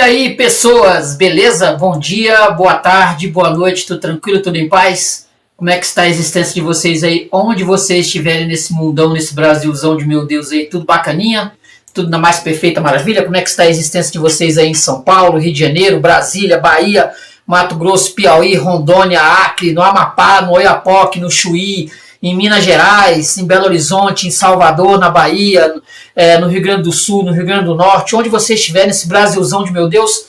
aí, pessoas, beleza? Bom dia, boa tarde, boa noite, tudo tranquilo, tudo em paz? Como é que está a existência de vocês aí, onde vocês estiverem nesse mundão, nesse Brasilzão de meu Deus aí, tudo bacaninha? Tudo na mais perfeita maravilha? Como é que está a existência de vocês aí em São Paulo, Rio de Janeiro, Brasília, Bahia, Mato Grosso, Piauí, Rondônia, Acre, no Amapá, no Oiapoque, no Chuí, em Minas Gerais, em Belo Horizonte, em Salvador, na Bahia, no Rio Grande do Sul, no Rio Grande do Norte, onde você estiver nesse Brasilzão de meu Deus,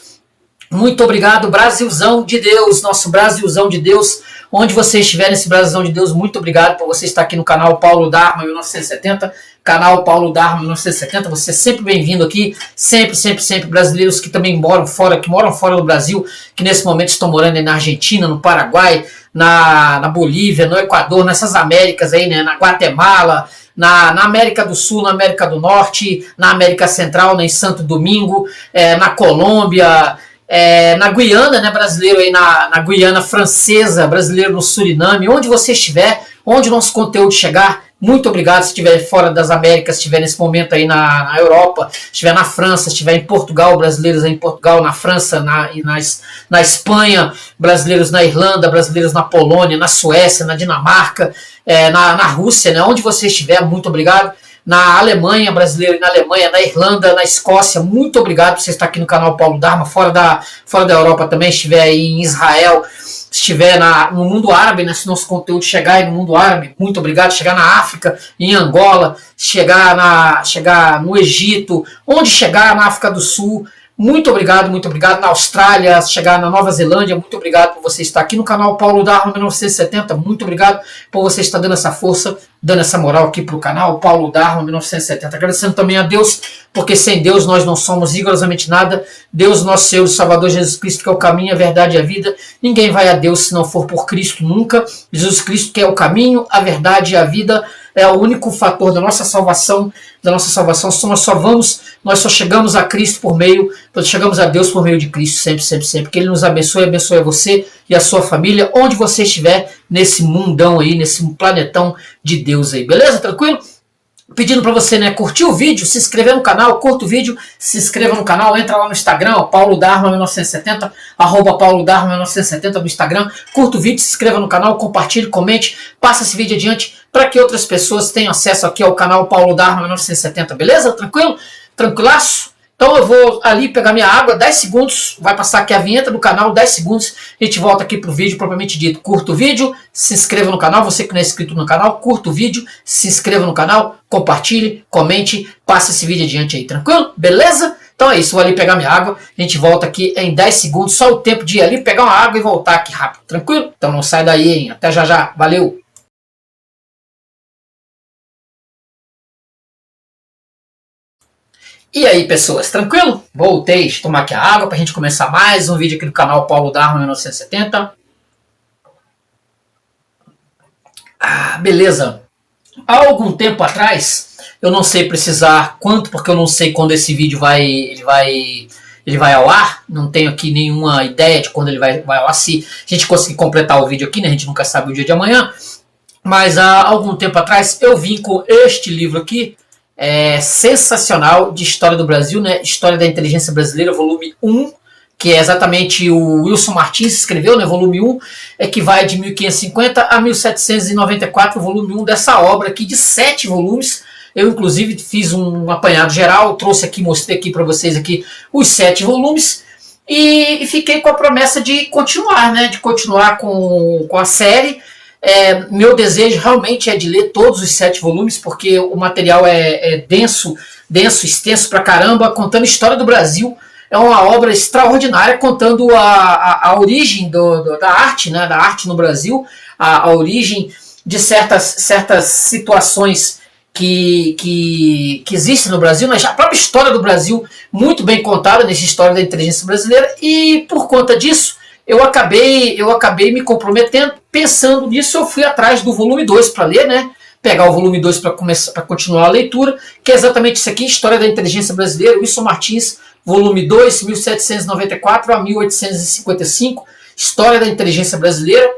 muito obrigado, Brasilzão de Deus, nosso Brasilzão de Deus, onde você estiver nesse Brasilzão de Deus, muito obrigado por você estar aqui no canal Paulo Dharma 1970, canal Paulo Dharma 1970, você é sempre bem-vindo aqui, sempre, brasileiros que também moram fora do Brasil, que nesse momento estão morando aí na Argentina, no Paraguai, na Bolívia, no Equador, nessas Américas aí, né, na Guatemala, na América do Sul, na América do Norte, na América Central, né, em Santo Domingo, na Colômbia, na Guiana, né, brasileiro aí na Guiana Francesa, brasileiro no Suriname, onde você estiver, onde o nosso conteúdo chegar, muito obrigado se estiver fora das Américas, se estiver nesse momento aí na Europa, se estiver na França, se estiver em Portugal, brasileiros aí em Portugal, na França, na Espanha, brasileiros na Irlanda, brasileiros na Polônia, na Suécia, na Dinamarca, na Rússia, né, onde você estiver, muito obrigado. Na Alemanha, brasileiro na Alemanha, na Irlanda, na Escócia, muito obrigado por você estar aqui no canal Paulo Dharma, fora da Europa também, estiver aí em Israel, estiver no mundo árabe, né, se nosso conteúdo chegar aí no mundo árabe, muito obrigado, chegar na África, em Angola, chegar no Egito, onde chegar na África do Sul, muito obrigado, na Austrália, chegar na Nova Zelândia, muito obrigado por você estar aqui no canal Paulo Dharma 1970, muito obrigado por você estar dando essa força, dando essa moral aqui para o canal Paulo Dharma 1970, agradecendo também a Deus, porque sem Deus nós não somos rigorosamente nada, Deus nosso Senhor e Salvador Jesus Cristo, que é o caminho, a verdade e a vida, ninguém vai a Deus se não for por Cristo nunca, Jesus Cristo que é o caminho, a verdade e a vida, é o único fator da nossa salvação, nós só chegamos a Cristo nós chegamos a Deus por meio de Cristo, sempre, que Ele nos abençoe a você e a sua família, onde você estiver nesse mundão aí, nesse planetão de Deus aí, beleza? Tranquilo? Pedindo para você, né, curtir o vídeo, se inscrever no canal, curta o vídeo, se inscreva no canal, entra lá no Instagram, ó, Paulo Dharma 1970, @Paulo Dharma 1970 no Instagram, curta o vídeo, se inscreva no canal, compartilhe, comente, passa esse vídeo adiante para que outras pessoas tenham acesso aqui ao canal Paulo Dharma 1970, beleza? Tranquilo? Tranquilaço? Então eu vou ali pegar minha água, 10 segundos, vai passar aqui a vinheta do canal, 10 segundos, a gente volta aqui pro vídeo propriamente dito. Curta o vídeo, se inscreva no canal, você que não é inscrito no canal, curta o vídeo, se inscreva no canal, compartilhe, comente, passe esse vídeo adiante aí, tranquilo? Beleza? Então é isso, vou ali pegar minha água, a gente volta aqui em 10 segundos, só o tempo de ir ali pegar uma água e voltar aqui rápido, tranquilo? Então não sai daí, hein? Até já, valeu! E aí, pessoas, tranquilo? Voltei, deixa eu tomar aqui a água para a gente começar mais um vídeo aqui do canal Paulo Dharma 1970. Beleza. Há algum tempo atrás, eu não sei precisar quanto, porque eu não sei quando esse vídeo ele vai ao ar, não tenho aqui nenhuma ideia de quando ele vai ao ar, se a gente conseguir completar o vídeo aqui, né, a gente nunca sabe o dia de amanhã, mas há algum tempo atrás eu vim com este livro aqui, sensacional de História do Brasil, né? História da Inteligência Brasileira, volume 1, que é exatamente o Wilson Martins escreveu, né? Volume 1, que vai de 1550 a 1794, o volume 1 dessa obra aqui, de 7 volumes. Eu, inclusive, fiz um apanhado geral, trouxe aqui, mostrei aqui para vocês aqui os 7 volumes, e fiquei com a promessa de continuar, né? De continuar com a série. Meu desejo realmente é de ler todos os 7 volumes, porque o material é denso, extenso pra caramba, contando a história do Brasil. É uma obra extraordinária, contando a origem da arte, né, da arte no Brasil, a origem de certas situações que existem no Brasil, mas a própria história do Brasil, muito bem contada nessa História da Inteligência Brasileira, e por conta disso, eu acabei me comprometendo, pensando nisso, eu fui atrás do volume 2 para ler, né? Pegar o volume 2 para continuar a leitura, que é exatamente isso aqui, História da Inteligência Brasileira, Wilson Martins, volume 2, 1794 a 1855, História da Inteligência Brasileira,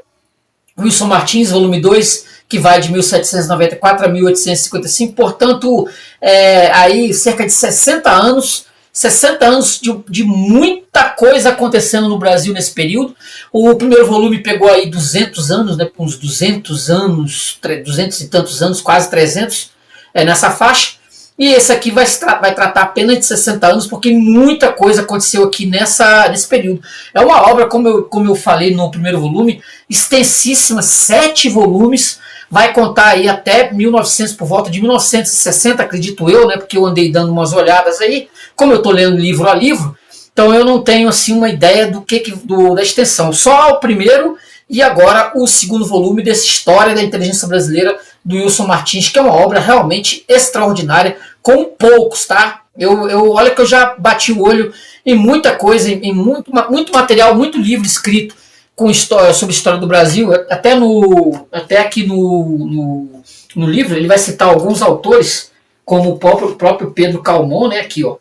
Wilson Martins, volume 2, que vai de 1794 a 1855, portanto, aí cerca de 60 anos 60 anos de muita coisa acontecendo no Brasil nesse período. O primeiro volume pegou aí 200 anos, né, uns 200 anos, 200 e tantos anos, quase 300, nessa faixa. E esse aqui vai tratar apenas de 60 anos, porque muita coisa aconteceu aqui nesse período. É uma obra, como eu falei no primeiro volume, extensíssima, 7 volumes, vai contar aí até 1900, por volta de 1960, acredito eu, né, porque eu andei dando umas olhadas aí, como eu estou lendo livro a livro, então eu não tenho assim uma ideia da extensão. Só o primeiro e agora o segundo volume dessa História da Inteligência Brasileira, do Wilson Martins, que é uma obra realmente extraordinária, com poucos, tá? Olha que eu já bati o olho em muita coisa, em muito material, muito livro escrito sobre a história do Brasil, até aqui no livro ele vai citar alguns autores, como o próprio Pedro Calmon, né? Aqui, ó,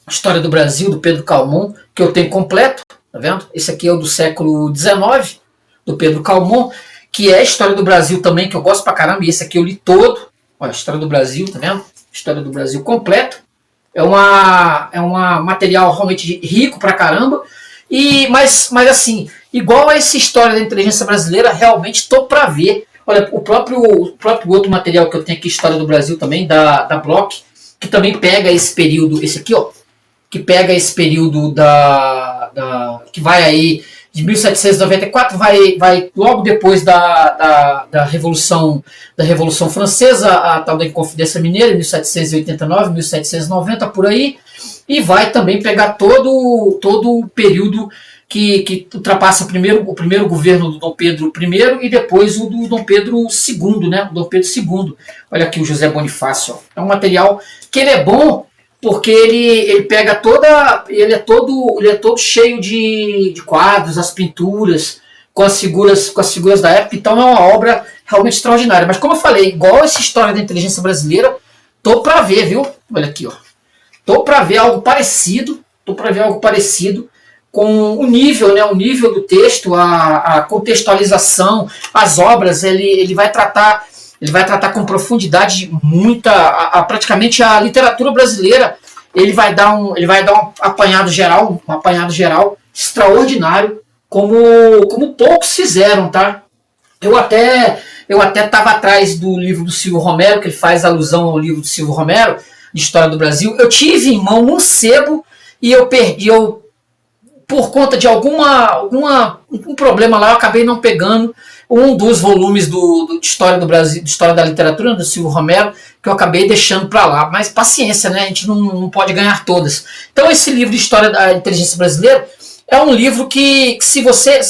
História do Brasil, do Pedro Calmon, que eu tenho completo, tá vendo? Esse aqui é o do século XIX, do Pedro Calmon, que é a História do Brasil também, que eu gosto pra caramba, e esse aqui eu li todo. Olha, História do Brasil, tá vendo? História do Brasil completo. É uma material realmente rico pra caramba. Mas assim, igual a essa História da Inteligência Brasileira, realmente tô pra ver. Olha, o próprio outro material que eu tenho aqui, História do Brasil também, da Bloch, que também pega esse período, esse aqui, ó, que pega esse período que vai aí de 1794, vai logo depois da Revolução Francesa, a tal da Inconfidência Mineira, 1789, 1790, por aí, e vai também pegar todo o período que ultrapassa o primeiro governo do Dom Pedro I e depois o do Dom Pedro II, né? O Dom Pedro II. Olha aqui o José Bonifácio. Ó. É um material que ele é bom porque ele pega ele é todo cheio de quadros, as pinturas com as figuras da época. Então é uma obra realmente extraordinária. Mas como eu falei, igual essa História da Inteligência Brasileira, tô para ver, viu? Olha aqui, ó. Tô para ver algo parecido. Com o nível, né, o nível do texto, a contextualização, as obras, ele vai tratar com profundidade praticamente a literatura brasileira. Ele vai dar um apanhado geral, extraordinário, como poucos fizeram, tá? Eu até estava atrás do livro do Silvio Romero, que ele faz alusão ao livro do Silvio Romero, de História do Brasil. Eu tive em mão um sebo e eu perdi, por conta de algum problema lá, eu acabei não pegando um dos volumes de História do Brasil, de História da Literatura, do Silvio Romero, que eu acabei deixando para lá. Mas paciência, né? A gente não pode ganhar todas. Então esse livro de História da Inteligência Brasileira é um livro que se você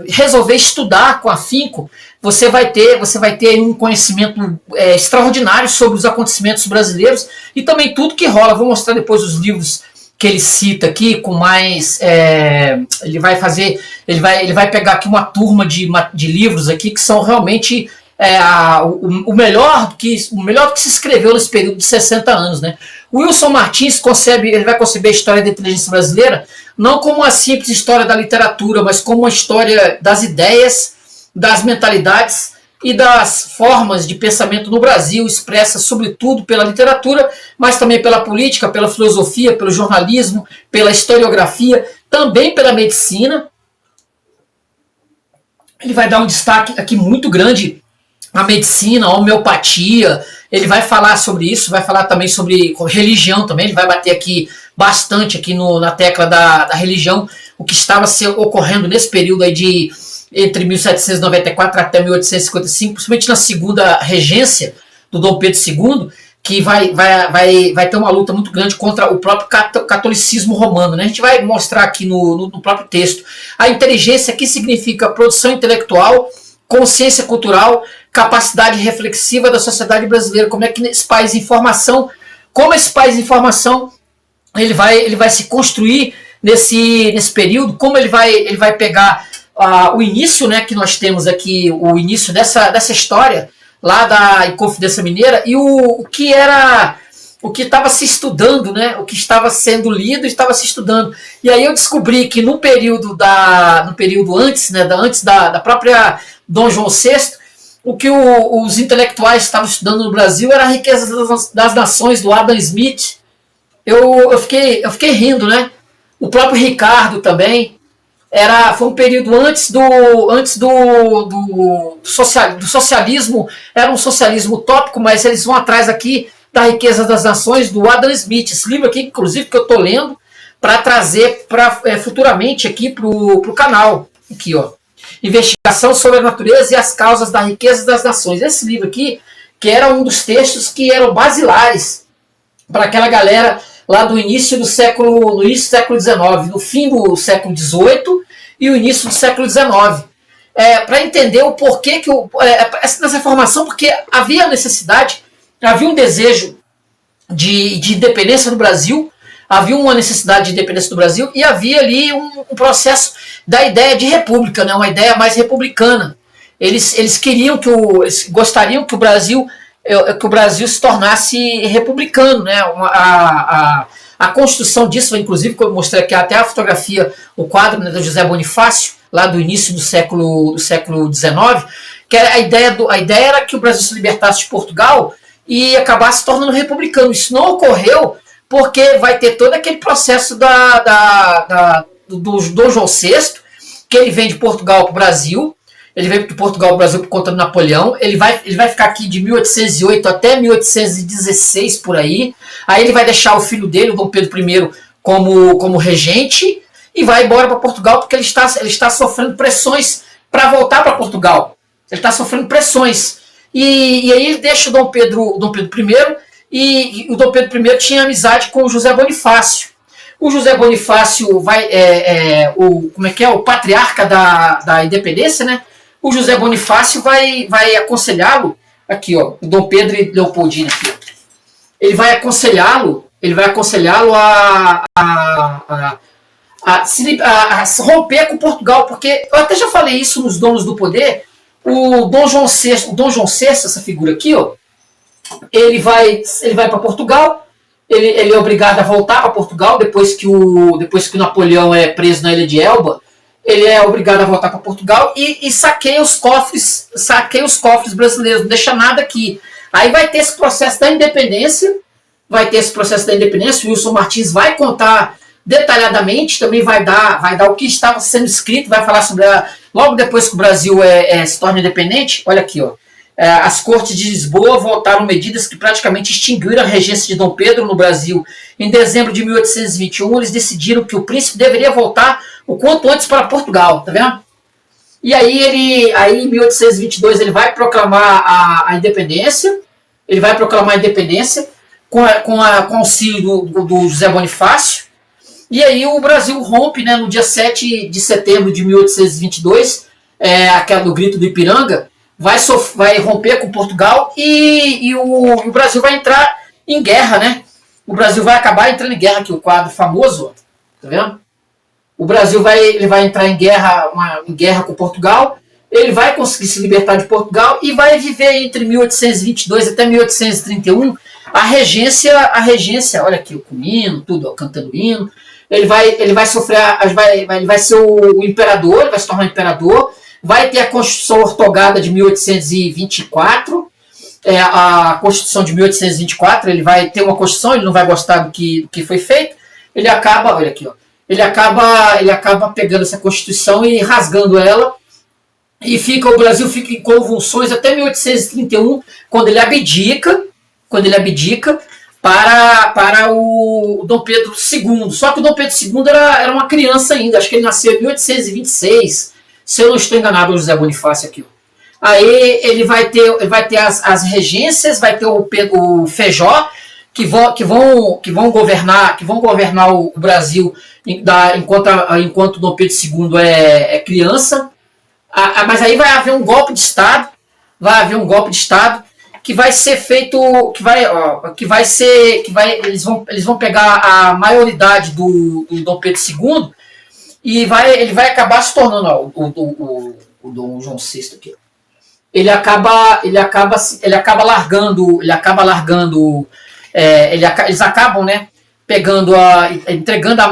resolver estudar com afinco, você vai ter um conhecimento extraordinário sobre os acontecimentos brasileiros e também tudo que rola. Vou mostrar depois os livros que ele cita aqui com mais, ele vai pegar aqui uma turma de livros aqui que são realmente o melhor que se escreveu nesse período de 60 anos, né? O Wilson Martins ele vai conceber a história da inteligência brasileira não como uma simples história da literatura, mas como uma história das ideias, das mentalidades e das formas de pensamento no Brasil, expressas sobretudo pela literatura, mas também pela política, pela filosofia, pelo jornalismo, pela historiografia, também pela medicina. Ele vai dar um destaque aqui muito grande à medicina, à homeopatia. Ele vai falar sobre isso, vai falar também sobre religião também. Ele vai bater aqui bastante aqui na tecla da religião, o que estava ocorrendo nesse período aí entre 1794 até 1855, principalmente na segunda regência do Dom Pedro II, que vai ter uma luta muito grande contra o próprio catolicismo romano, né? A gente vai mostrar aqui no próprio texto. A inteligência aqui significa produção intelectual, consciência cultural, capacidade reflexiva da sociedade brasileira. Como é que esse país de informação, ele vai se construir nesse período, como ele vai pegar o início, né, que nós temos aqui, o início dessa história lá da Inconfidência Mineira e o que estava se estudando, né, o que estava sendo lido e estava se estudando. E aí eu descobri que no período antes, né, antes da própria Dom João VI, o que os intelectuais estavam estudando no Brasil era a riqueza das nações, do Adam Smith, eu fiquei rindo, né? O próprio Ricardo também. Foi um período antes do socialismo, era um socialismo utópico, mas eles vão atrás aqui da Riqueza das Nações, do Adam Smith. Esse livro aqui, inclusive, que eu estou lendo para trazer futuramente aqui para o canal. Aqui, ó. Investigação sobre a natureza e as causas da riqueza das nações. Esse livro aqui, que era um dos textos que eram basilares para aquela galera lá do início do século XIX, no fim do século XVIII e o início do século XIX. Para entender o porquê que essa formação, porque havia necessidade, havia um desejo de independência do Brasil, havia uma necessidade de independência do Brasil e havia ali um processo da ideia de república, né, uma ideia mais republicana. Eles queriam eles gostariam que o Brasil se tornasse republicano, né? A construção disso, inclusive, como eu mostrei aqui até a fotografia, o quadro, né, do José Bonifácio, lá do início do século XIX, que a ideia era que o Brasil se libertasse de Portugal e acabasse se tornando republicano. Isso não ocorreu porque vai ter todo aquele processo do Dom João VI, que ele vem de Portugal para o Brasil. Ele veio de Portugal para o Brasil por conta do Napoleão. Ele vai ficar aqui de 1808 até 1816, por aí. Aí ele vai deixar o filho dele, o Dom Pedro I, como regente e vai embora para Portugal porque ele está sofrendo pressões para voltar para Portugal. Ele está sofrendo pressões. E aí ele deixa o Dom Pedro I e o Dom Pedro I tinha amizade com o José Bonifácio. O José Bonifácio o patriarca da independência, né? O José Bonifácio vai aconselhá-lo, aqui, ó, o Dom Pedro e Leopoldina aqui, ó. Ele vai aconselhá-lo a romper com Portugal, porque eu até já falei isso nos Donos do Poder. O Dom João VI, essa figura aqui, ó, ele vai para Portugal. Ele é obrigado a voltar para Portugal depois que o Napoleão é preso na ilha de Elba. Ele é obrigado a voltar para Portugal e saqueia os cofres brasileiros, não deixa nada aqui. Aí vai ter esse processo da independência, o Wilson Martins vai contar detalhadamente, também vai dar o que estava sendo escrito, vai falar sobre logo depois que o Brasil se torna independente. Olha aqui, ó. As cortes de Lisboa votaram medidas que praticamente extinguiram a regência de Dom Pedro no Brasil. Em dezembro de 1821, eles decidiram que o príncipe deveria voltar o quanto antes para Portugal, tá vendo? E aí em 1822 ele vai proclamar a independência. Ele vai proclamar a independência com auxílio do José Bonifácio. E aí o Brasil rompe, né, no dia 7 de setembro de 1822, aquela do Grito do Ipiranga. Vai romper com Portugal e o Brasil vai entrar em guerra, né? O Brasil vai acabar entrando em guerra, aqui o quadro famoso, ó, tá vendo? O Brasil vai entrar em guerra com Portugal, ele vai conseguir se libertar de Portugal e vai viver entre 1822 até 1831 a regência, olha aqui o comino, tudo, ó, cantando hino. Ele vai ser o imperador, ele vai se tornar imperador. Vai ter a Constituição Ortogada de 1824, a Constituição de 1824, ele vai ter uma Constituição, ele não vai gostar do que foi feito, ele acaba, olha aqui, ó, ele acaba pegando essa Constituição e rasgando ela, e o Brasil fica em convulsões até 1831, quando ele abdica para o Dom Pedro II. Só que o Dom Pedro II era uma criança ainda, acho que ele nasceu em 1826, se eu não estou enganado, o José Bonifácio aqui. Aí ele vai ter as regências, vai ter o Feijó, que vão governar o Brasil enquanto Dom Pedro II é criança. Mas aí vai haver um golpe de Estado, que vai ser feito, eles vão pegar a maioridade do Dom Pedro II. E ele vai acabar se tornando, ó, o Dom João VI aqui. Ele acaba largando, eles acabam, né, entregando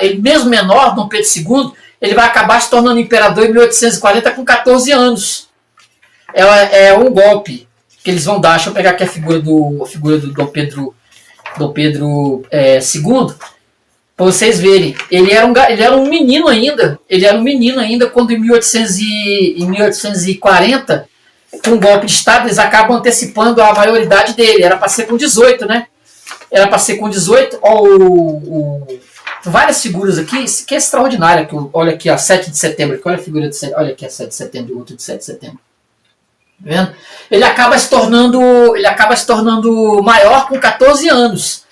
ele mesmo menor, Dom Pedro II, ele vai acabar se tornando imperador em 1840 com 14 anos. É um golpe que eles vão dar. Deixa eu pegar aqui a figura do Dom Pedro Dom Pedro II, para vocês verem, ele era um menino ainda, quando em 1840, com um golpe de Estado, eles acabam antecipando a maioridade dele, era para ser com 18, né? Era para ser com 18, várias figuras aqui, isso aqui é extraordinário, aqui, olha aqui, ó, 7 de setembro, aqui, olha a figura de olha aqui, a 7 de setembro, outro de 7 de setembro. Tá vendo? Ele acaba se tornando maior com 14 anos.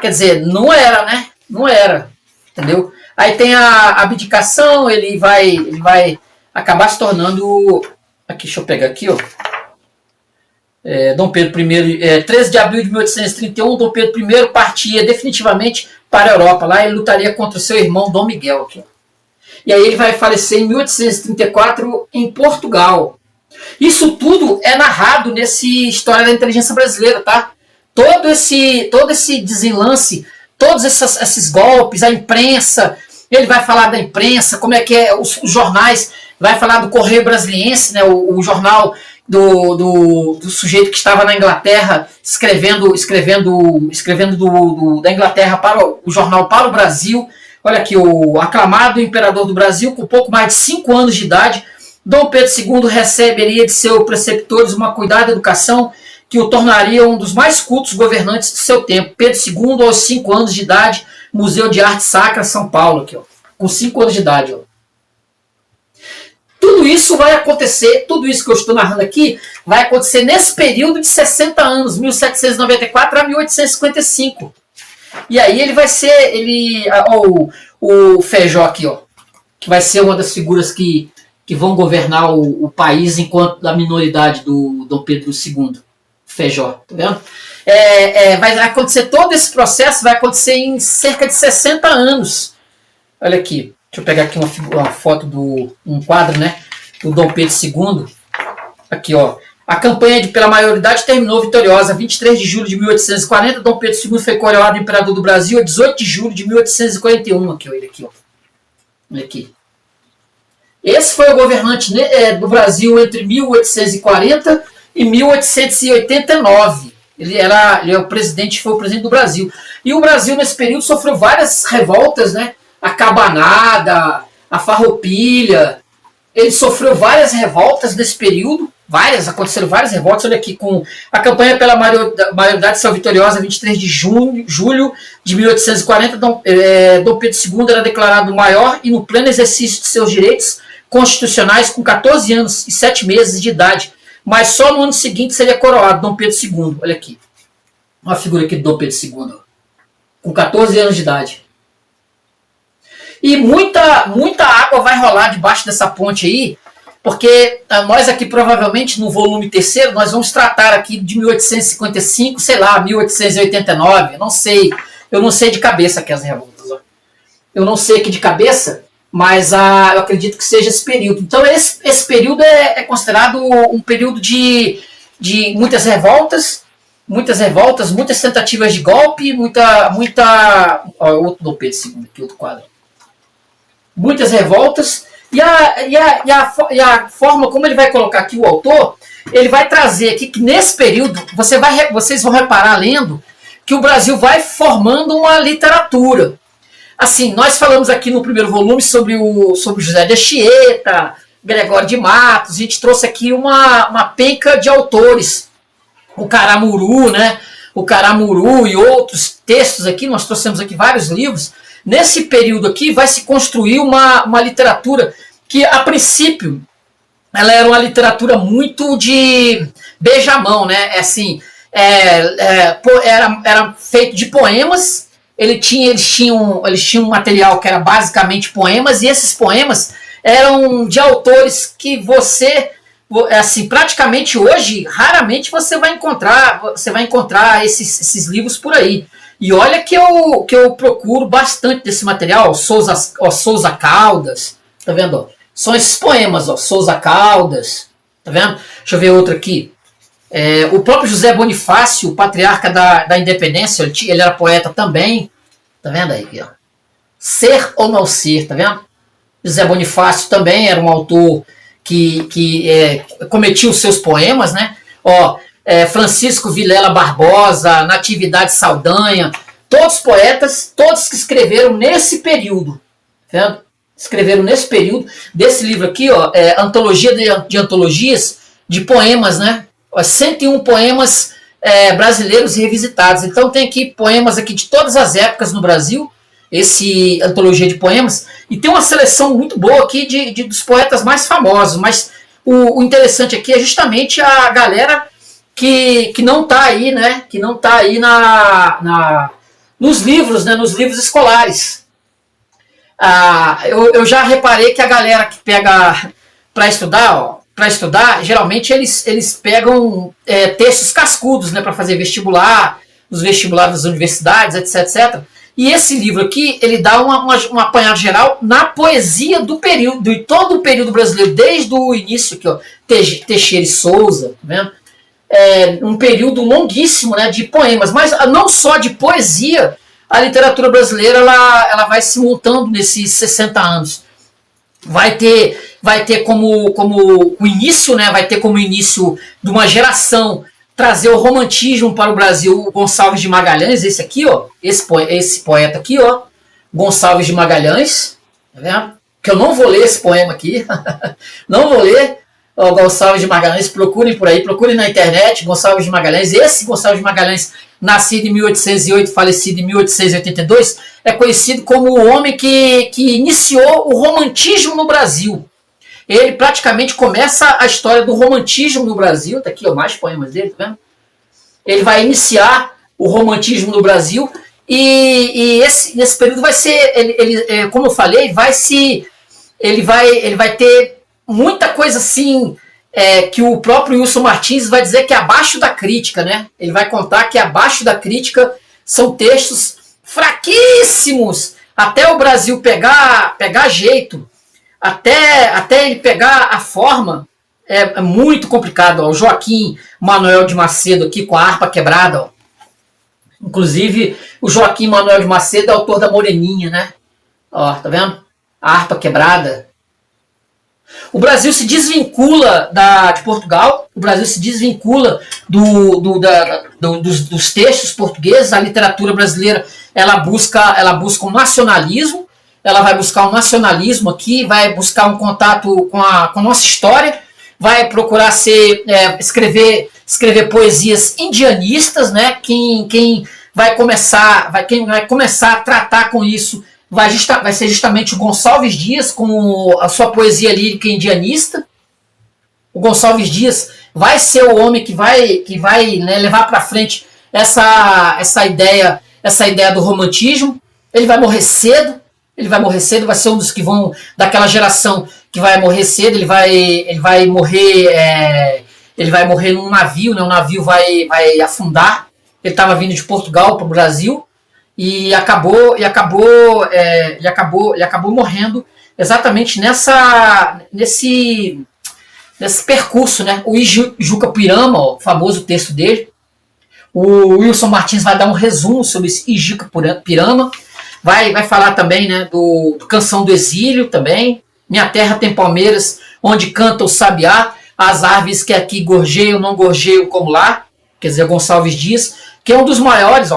Quer dizer, não era, né? Não era, entendeu? Aí tem a abdicação, ele vai acabar se tornando, aqui, deixa eu pegar aqui, ó. Dom Pedro I, 13 de abril de 1831, Dom Pedro I partia definitivamente para a Europa. Lá ele lutaria contra o seu irmão Dom Miguel. Aqui. E aí ele vai falecer em 1834 em Portugal. Isso tudo é narrado nesse História da Inteligência Brasileira, tá? Todo esse desenlace, todos esses golpes, a imprensa, ele vai falar da imprensa, como é que é os jornais, vai falar do Correio Brasiliense, né, o jornal do sujeito que estava na Inglaterra escrevendo da Inglaterra para o jornal para o Brasil. Olha aqui, o aclamado imperador do Brasil, com pouco mais de 5 anos de idade, Dom Pedro II receberia de seus preceptores uma cuidada educação que o tornaria um dos mais cultos governantes de seu tempo. Pedro II, aos 5 anos de idade, Museu de Arte Sacra, São Paulo, aqui, ó, com 5 anos de idade. Ó. Tudo isso vai acontecer, tudo isso que eu estou narrando aqui, vai acontecer nesse período de 60 anos, 1794 a 1855. E aí ele vai ser, o Feijó aqui, ó, que vai ser uma das figuras que vão governar o país enquanto da minoridade do Dom Pedro II. Feijó, tá vendo? Vai acontecer todo esse processo, vai acontecer em cerca de 60 anos. Olha aqui, deixa eu pegar aqui uma foto um quadro, né, do Dom Pedro II. Aqui, ó. A campanha pela maioridade terminou vitoriosa. 23 de julho de 1840, Dom Pedro II foi coroado imperador do Brasil a 18 de julho de 1841. Aqui, ó, ele aqui, ó. Olha aqui. Esse foi o governante do Brasil entre 1840 e 1889. Ele foi o presidente do Brasil. E o Brasil, nesse período, sofreu várias revoltas, né? A Cabanada, a Farroupilha. Ele sofreu várias revoltas nesse período. Aconteceram várias revoltas. Olha aqui, com a campanha pela maioridade saiu vitoriosa, 23 de julho de 1840. Dom Pedro II era declarado maior e no pleno exercício de seus direitos constitucionais com 14 anos e 7 meses de idade. Mas só no ano seguinte seria coroado Dom Pedro II. Olha aqui. Uma figura aqui do Dom Pedro II. Com 14 anos de idade. E muita água vai rolar debaixo dessa ponte aí, porque nós aqui provavelmente no volume 3º nós vamos tratar aqui de 1855, sei lá, 1889, eu não sei de cabeça aqui as revoltas. Ó. Eu não sei aqui de cabeça, mas eu acredito que seja esse período. Então esse período é considerado um período de muitas revoltas, muitas tentativas de golpe, outro Dom Pedro II, aqui outro quadro. Muitas revoltas, e a forma como ele vai colocar aqui o autor, ele vai trazer aqui que nesse período, vocês vão reparar lendo, que o Brasil vai formando uma literatura. Assim, nós falamos aqui no primeiro volume sobre José de Anchieta, Gregório de Matos, a gente trouxe aqui uma penca de autores, o Caramuru, né? O Caramuru e outros textos aqui, nós trouxemos aqui vários livros. Nesse período aqui vai se construir uma literatura que, a princípio, ela era uma literatura muito de beijamão, né? Era feito de poemas. Eles tinham um material que era basicamente poemas, e esses poemas eram de autores que você, assim, praticamente hoje, raramente você vai encontrar esses livros por aí. E olha que eu procuro bastante desse material, Souza Caldas, tá vendo? Ó? São esses poemas, ó, Souza Caldas, tá vendo? Deixa eu ver outro aqui. O próprio José Bonifácio, o patriarca da independência, ele era poeta também, tá vendo aí? Ó? Ser ou não ser, tá vendo? José Bonifácio também era um autor que cometia os seus poemas, né? Ó, Francisco Vilela Barbosa, Natividade Saldanha, todos poetas, todos que escreveram nesse período, tá? Escreveram nesse período, desse livro aqui, ó, Antologia de Antologias, de poemas, né? 101 poemas brasileiros revisitados. Então tem aqui poemas aqui de todas as épocas no Brasil, esse antologia de poemas, e tem uma seleção muito boa aqui dos poetas mais famosos, mas o interessante aqui é justamente a galera que não está aí, né? Que não está aí nos livros, né? Nos livros escolares. Eu já reparei que a galera que pega para estudar, geralmente eles pegam textos cascudos, né, para fazer vestibular, os vestibulares das universidades, etc. E esse livro aqui, ele dá um apanhado geral na poesia do período, de todo o período brasileiro, desde o início aqui, ó, Teixeira e Souza, tá vendo? Um período longuíssimo, né, de poemas, mas não só de poesia. A literatura brasileira ela vai se montando nesses 60 anos. Vai ter como o início, né? Vai ter como início de uma geração trazer o romantismo para o Brasil, o Gonçalves de Magalhães, esse aqui, ó, esse poeta aqui, ó, Gonçalves de Magalhães, tá vendo? Que eu não vou ler esse poema aqui, não vou ler. Gonçalves de Magalhães, procurem por aí, procurem na internet, Gonçalves de Magalhães. Esse Gonçalves de Magalhães, nascido em 1808, falecido em 1882, é conhecido como o homem que iniciou o romantismo no Brasil. Ele praticamente começa a história do romantismo no Brasil, tá aqui, ó, mais poemas dele, tá vendo? Ele vai iniciar o romantismo no Brasil, e nesse período vai ser, como eu falei, ele vai ter muita coisa assim, que o próprio Wilson Martins vai dizer que é abaixo da crítica, né? Ele vai contar que abaixo da crítica são textos fraquíssimos, até o Brasil pegar jeito, até ele pegar a forma, é muito complicado. Ó. O Joaquim Manuel de Macedo aqui com a harpa quebrada, ó. Inclusive, o Joaquim Manuel de Macedo é autor da Moreninha, né? Ó, tá vendo? A harpa quebrada. O Brasil se desvincula de Portugal, o Brasil se desvincula dos textos portugueses, a literatura brasileira ela busca um nacionalismo, ela vai buscar um nacionalismo aqui, vai buscar um contato com a nossa história, vai procurar escrever poesias indianistas, né? Quem vai começar a tratar com isso vai ser justamente o Gonçalves Dias, com a sua poesia lírica indianista. O Gonçalves Dias vai ser o homem que vai né, levar para frente essa ideia do romantismo. Ele vai morrer cedo, vai ser um dos que vão, daquela geração que vai morrer cedo, ele vai morrer num navio, né, o navio vai afundar. Ele estava vindo de Portugal para o Brasil, e acabou morrendo exatamente nesse percurso, né? O Ijuca Pirama, ó, o famoso texto dele. O Wilson Martins vai dar um resumo sobre esse Ijuca Pirama. Vai falar também, né, do Canção do Exílio também. Minha terra tem palmeiras, onde canta o sabiá, as árvores que aqui gorjeiam, não gorjeiam como lá. Quer dizer, Gonçalves Dias, que é um dos maiores, ó,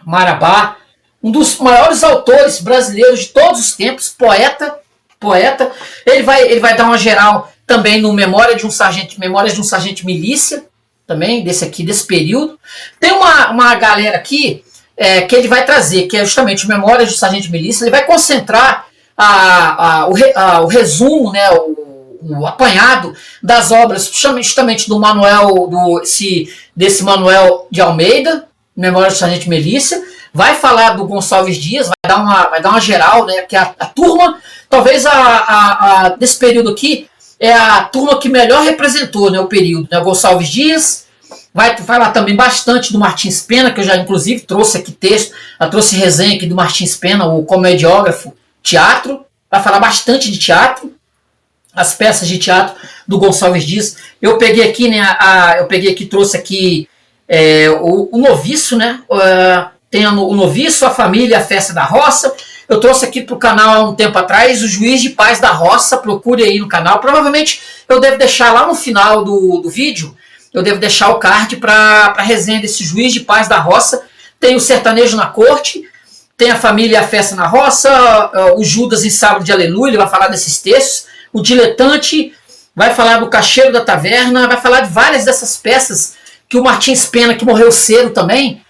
Marabá, um dos maiores autores brasileiros de todos os tempos, poeta. Ele vai dar uma geral também no Memórias de um Sargento de Milícia, também, desse período. Tem uma galera aqui que ele vai trazer, que é justamente o Memórias de um Sargento de Milícia. Ele vai concentrar o resumo, né, o apanhado das obras, justamente do Manuel, desse Manuel de Almeida, Memórias do Sargento Milícia, vai falar do Gonçalves Dias, vai dar uma geral, né, que a turma, talvez desse período aqui, é a turma que melhor representou, né, o período, né, Gonçalves Dias, vai falar também bastante do Martins Pena, que eu já inclusive trouxe aqui texto, eu trouxe resenha aqui do Martins Pena, o comediógrafo, teatro, vai falar bastante de teatro, as peças de teatro do Gonçalves Dias. Eu peguei aqui, né, trouxe aqui o Noviço, né? Tem o Noviço, a Família, a Festa da Roça. Eu trouxe aqui para o canal há um tempo atrás o Juiz de Paz da Roça. Procure aí no canal. Provavelmente eu devo deixar lá no final do vídeo eu devo deixar o card para a resenha desse Juiz de Paz da Roça. Tem o Sertanejo na Corte, tem a Família e a Festa na Roça, o Judas em Sábado de Aleluia, ele vai falar desses textos. O Diletante vai falar do Cacheiro da Taverna, vai falar de várias dessas peças que o Martins Pena, que morreu cedo também,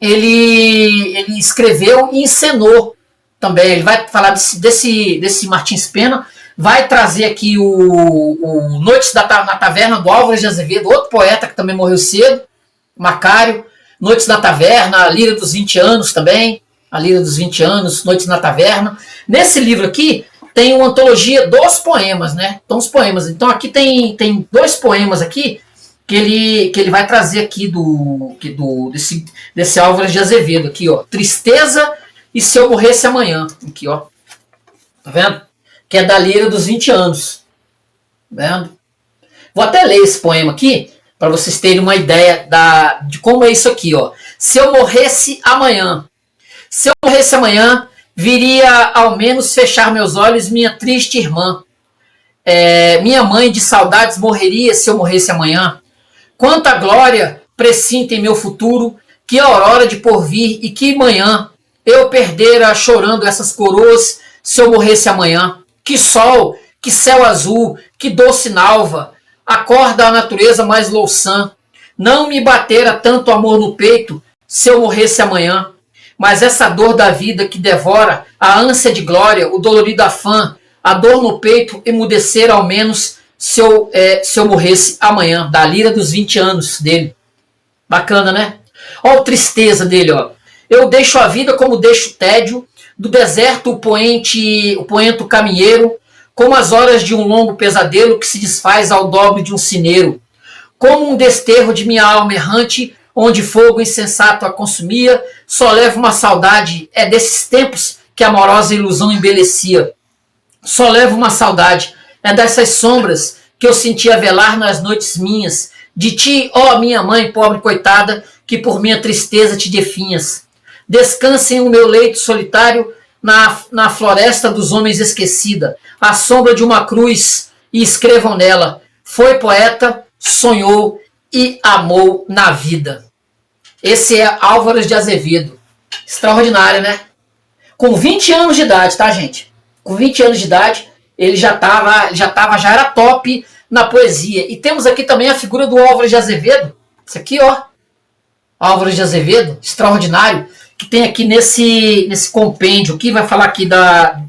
ele escreveu e encenou também. Ele vai falar desse Martins Pena, vai trazer aqui o Noites na Taverna do Álvares de Azevedo, outro poeta que também morreu cedo, Macário. Noites na Taverna, a Lira dos 20 anos também, a Lira dos 20 anos, Noites na Taverna. Nesse livro aqui tem uma antologia dos poemas, né? Então, os poemas. Então aqui tem 2 poemas aqui que ele vai trazer aqui desse Álvares de Azevedo aqui, ó. Tristeza e Se Eu Morresse Amanhã. Aqui, ó. Tá vendo? Que é da Lira dos 20 anos. Tá vendo? Vou até ler esse poema aqui, para vocês terem uma ideia de como é isso aqui, ó. Se eu morresse amanhã. Se eu morresse amanhã, viria ao menos fechar meus olhos minha triste irmã. Minha mãe de saudades morreria se eu morresse amanhã. Quanta glória presinto em meu futuro, que aurora de porvir e que manhã eu perdera chorando essas coroas se eu morresse amanhã. Que sol, que céu azul, que doce nalva, acorda a natureza mais louçã. Não me batera tanto amor no peito se eu morresse amanhã. Mas essa dor da vida que devora a ânsia de glória, o dolorido afã, a dor no peito emudecer ao menos se eu morresse amanhã. Da Lira dos 20 anos dele. Bacana, né? Olha a tristeza dele, ó. Eu deixo a vida como deixo o tédio, do deserto o poento caminheiro, como as horas de um longo pesadelo que se desfaz ao dobre de um cineiro. Como um desterro de minha alma errante, onde fogo insensato a consumia, só levo uma saudade, é desses tempos que a amorosa ilusão embelecia. Só levo uma saudade, é dessas sombras que eu sentia velar nas noites minhas, de ti, ó minha mãe, pobre coitada, que por minha tristeza te definhas. Descanse em o meu leito solitário, na floresta dos homens esquecida, à sombra de uma cruz, e escrevam nela, foi poeta, sonhou e amou na vida. Esse é Álvares de Azevedo. Extraordinário, né? Com 20 anos de idade, tá, gente? Com 20 anos de idade, ele já era top na poesia. E temos aqui também a figura do Álvares de Azevedo. Isso aqui, ó. Álvares de Azevedo, extraordinário, que tem aqui nesse compêndio aqui, vai falar aqui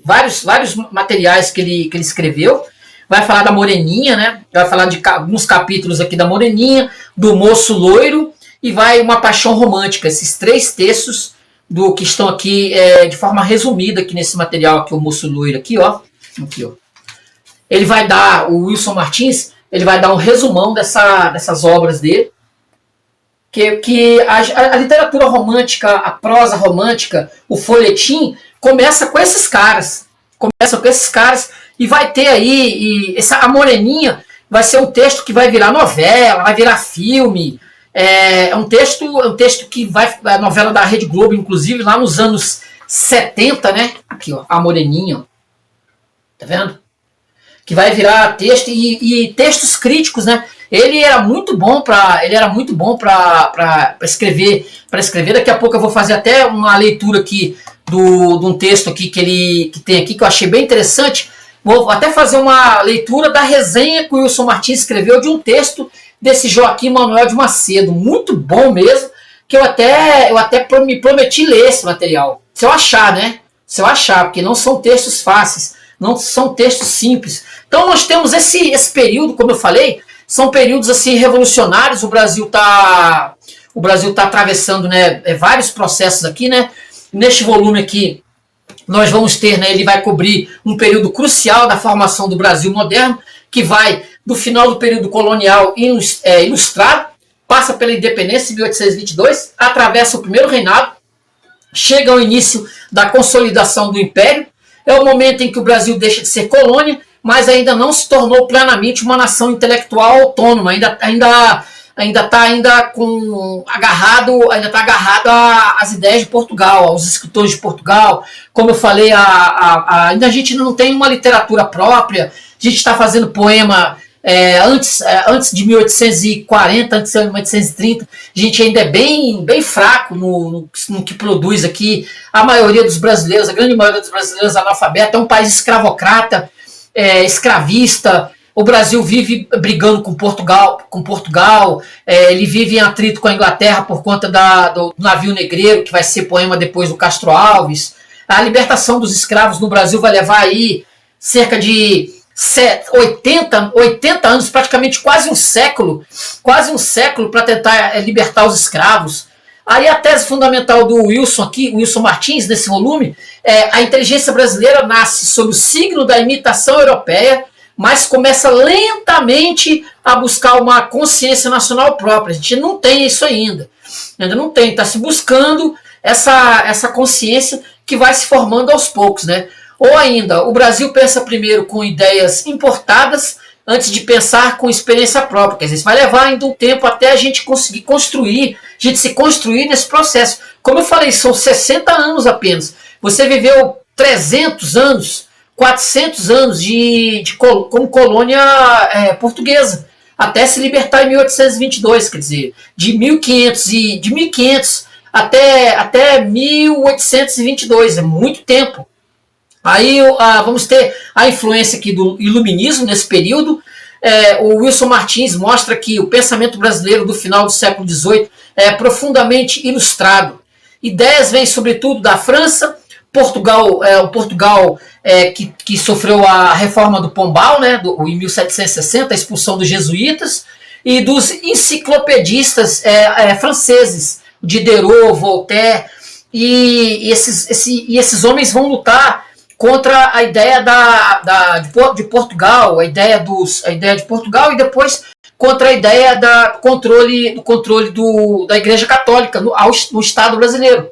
vários materiais que ele escreveu. Vai falar da Moreninha, né? Vai falar de alguns capítulos aqui da Moreninha, do Moço Loiro, e vai uma paixão romântica. Esses 3 textos que estão aqui de forma resumida aqui nesse material aqui, o Moço Loiro aqui, ó. Aqui, ó. Ele vai dar, o Wilson Martins, ele vai dar um resumão dessas obras dele. Que a literatura romântica, a prosa romântica, o folhetim, começa com esses caras. E vai ter aí, a Moreninha vai ser um texto que vai virar novela, vai virar filme. É um texto que vai, a novela da Rede Globo, inclusive, lá nos anos 70, né? Aqui, ó, a Moreninha, ó. Tá vendo? Que vai virar texto e textos críticos, né? Ele era muito bom para escrever. Daqui a pouco eu vou fazer até uma leitura aqui de um texto aqui que tem aqui que eu achei bem interessante. Vou até fazer uma leitura da resenha que o Wilson Martins escreveu de um texto desse Joaquim Manuel de Macedo, muito bom mesmo, que eu até me prometi ler esse material. Se eu achar, né? Se eu achar, porque não são textos fáceis, não são textos simples. Então nós temos esse período, como eu falei, são períodos assim revolucionários. O Brasil tá atravessando, né, vários processos aqui, né? Neste volume aqui nós vamos ter, né, ele vai cobrir um período crucial da formação do Brasil moderno, que vai do final do período colonial ilustrado, passa pela independência em 1822, atravessa o primeiro reinado, chega ao início da consolidação do Império. É o momento em que o Brasil deixa de ser colônia, mas ainda não se tornou plenamente uma nação intelectual autônoma, ainda está agarrado às ideias de Portugal, aos escritores de Portugal. Como eu falei, ainda a gente não tem uma literatura própria, a gente está fazendo poema Antes de 1840, antes de 1830, a gente ainda é bem fraco no que produz aqui. A maioria dos brasileiros, a grande maioria dos brasileiros analfabetos, é um país escravocrata, escravista. O Brasil vive brigando com Portugal, ele vive em atrito com a Inglaterra por conta do navio negreiro, que vai ser poema depois do Castro Alves. A libertação dos escravos no Brasil vai levar aí cerca de 80 anos, praticamente quase um século para tentar libertar os escravos. Aí a tese fundamental do Wilson Martins, nesse volume, a inteligência brasileira nasce sob o signo da imitação europeia, mas começa lentamente a buscar uma consciência nacional própria. A gente não tem isso ainda não tem, está se buscando essa consciência que vai se formando aos poucos, né? Ou ainda, o Brasil pensa primeiro com ideias importadas antes de pensar com experiência própria. Quer dizer, vai levar ainda um tempo até a gente conseguir se construir nesse processo. Como eu falei, são 60 anos apenas. Você viveu 300 anos, 400 anos como colônia portuguesa, até se libertar em 1822, quer dizer, de 1500 até 1822, é muito tempo. Aí vamos ter a influência aqui do iluminismo nesse período. O Wilson Martins mostra que o pensamento brasileiro do final do século XVIII é profundamente ilustrado. Ideias vêm sobretudo da França, Portugal que sofreu a reforma do Pombal, né, em 1760, a expulsão dos jesuítas, e dos enciclopedistas franceses, Diderot, Voltaire, e esses homens vão lutar contra a ideia de Portugal, a ideia de Portugal, e depois contra a ideia do controle da Igreja Católica no Estado brasileiro.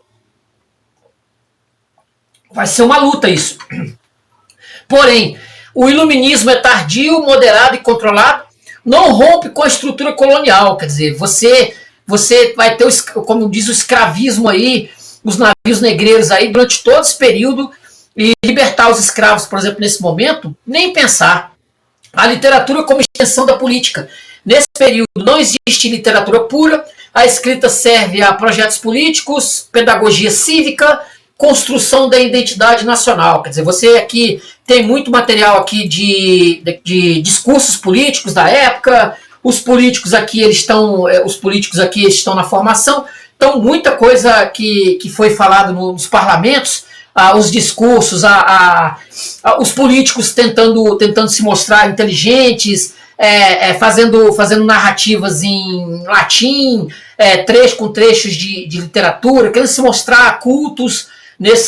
Vai ser uma luta isso. Porém, o iluminismo é tardio, moderado e controlado, não rompe com a estrutura colonial. Quer dizer, você vai ter, como diz o escravismo aí, os navios negreiros aí durante todo esse período, e libertar os escravos, por exemplo, nesse momento, nem pensar. A literatura como extensão da política. Nesse período não existe literatura pura, a escrita serve a projetos políticos, pedagogia cívica, construção da identidade nacional. Quer dizer, você aqui tem muito material aqui de discursos políticos da época, os políticos aqui estão na formação, então muita coisa que foi falado nos parlamentos, os discursos, os políticos tentando se mostrar inteligentes, fazendo narrativas em latim, com trechos de literatura, querendo se mostrar cultos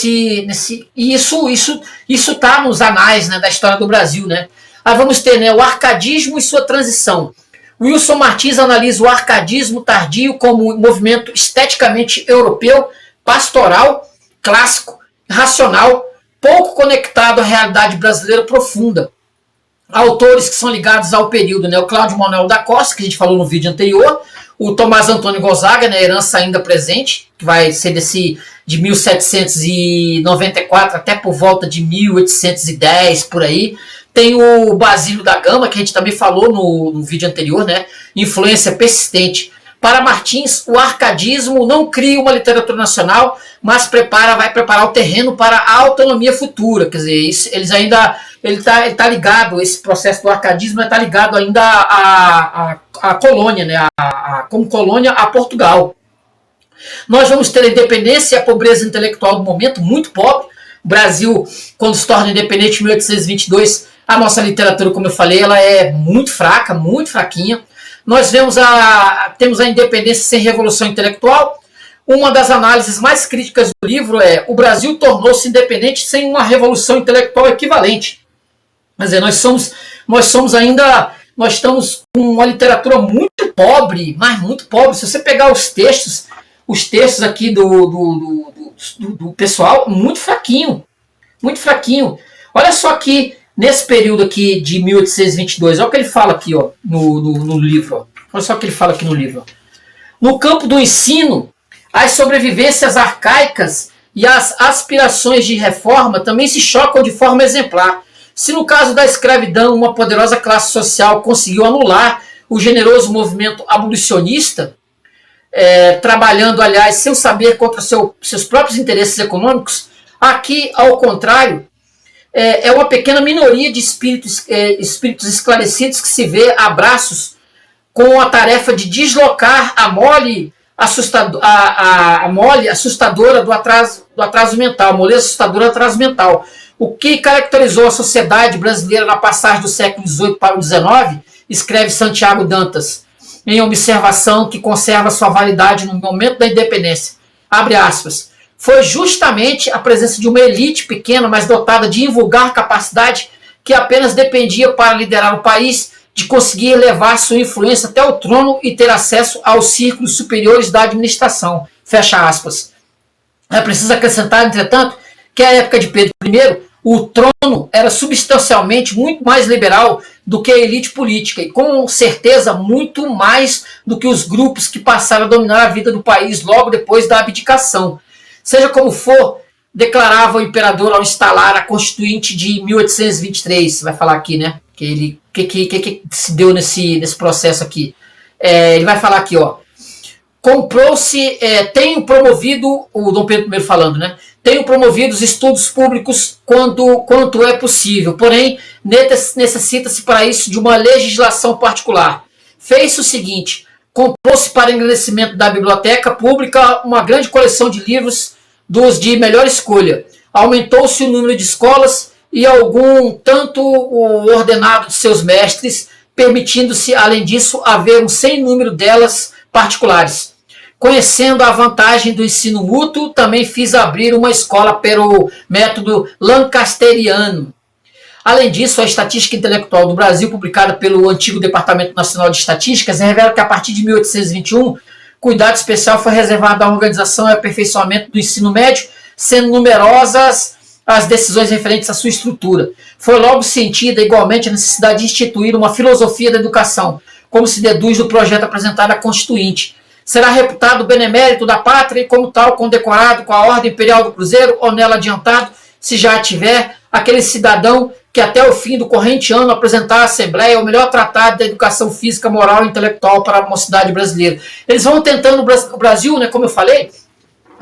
e isso está nos anais, né, da história do Brasil, né? Aí vamos ter, né, o arcadismo e sua transição. Wilson Martins analisa o arcadismo tardio como um movimento esteticamente europeu, pastoral, clássico, racional, pouco conectado à realidade brasileira profunda. Autores que são ligados ao período, né? O Cláudio Manuel da Costa, que a gente falou no vídeo anterior, o Tomás Antônio Gonzaga, né? Herança ainda presente, que vai ser de 1794 até por volta de 1810, por aí. Tem o Basílio da Gama, que a gente também falou no vídeo anterior, né? Influência persistente. Para Martins, o arcadismo não cria uma literatura nacional, mas vai preparar o terreno para a autonomia futura. Quer dizer, ele está ligado, esse processo do arcadismo está ligado ainda à colônia, né? Como colônia a Portugal. Nós vamos ter a independência e a pobreza intelectual do momento, muito pobre. O Brasil, quando se torna independente em 1822, a nossa literatura, como eu falei, ela é muito fraca, muito fraquinha. Nós temos a independência sem revolução intelectual. Uma das análises mais críticas do livro é: o Brasil tornou-se independente sem uma revolução intelectual equivalente. Quer dizer, nós estamos com uma literatura muito pobre, mas muito pobre. Se você pegar os textos aqui do pessoal, muito fraquinho, muito fraquinho. Olha só aqui, nesse período aqui de 1822, olha o que ele fala aqui, ó, no livro. Ó. Olha só o que ele fala aqui no livro. Ó. No campo do ensino, as sobrevivências arcaicas e as aspirações de reforma também se chocam de forma exemplar. Se no caso da escravidão uma poderosa classe social conseguiu anular o generoso movimento abolicionista, trabalhando, aliás, sem saber contra seus próprios interesses econômicos, aqui, ao contrário, é uma pequena minoria de espíritos esclarecidos que se vê a braços com a tarefa de deslocar a mole assustadora do atraso mental, moleza assustadora do atraso mental. O que caracterizou a sociedade brasileira na passagem do século XVIII para o XIX, escreve Santiago Dantas, em observação que conserva sua validade no momento da independência. Abre aspas. Foi justamente a presença de uma elite pequena, mas dotada de invulgar capacidade, que apenas dependia para liderar o país de conseguir levar sua influência até o trono e ter acesso aos círculos superiores da administração. Fecha aspas. É preciso acrescentar, entretanto, que à época de Pedro I, o trono era substancialmente muito mais liberal do que a elite política e, com certeza, muito mais do que os grupos que passaram a dominar a vida do país logo depois da abdicação. Seja como for, declarava o imperador ao instalar a Constituinte de 1823, vai falar aqui, né? Que se deu nesse processo aqui. Ele vai falar aqui, ó. Tenho promovido, o Dom Pedro I falando, né? Tenho promovido os estudos públicos quanto é possível, porém necessita-se para isso de uma legislação particular. Fez-se o seguinte: comprou-se para engrandecimento da biblioteca pública uma grande coleção de livros dos de melhor escolha. Aumentou-se o número de escolas e algum tanto o ordenado de seus mestres, permitindo-se, além disso, haver um sem número delas particulares. Conhecendo a vantagem do ensino mútuo, também fiz abrir uma escola pelo método lancasteriano. Além disso, a Estatística Intelectual do Brasil, publicada pelo antigo Departamento Nacional de Estatísticas, revela que a partir de 1821, cuidado especial foi reservado à organização e aperfeiçoamento do ensino médio, sendo numerosas as decisões referentes à sua estrutura. Foi logo sentida igualmente a necessidade de instituir uma filosofia da educação, como se deduz do projeto apresentado à Constituinte. Será reputado benemérito da pátria e, como tal, condecorado com a Ordem Imperial do Cruzeiro ou nela adiantado, se já tiver, aquele cidadão que até o fim do corrente ano apresentar à Assembleia o melhor tratado da educação física, moral e intelectual para a mocidade brasileira. Eles vão tentando, o Brasil, né, como eu falei,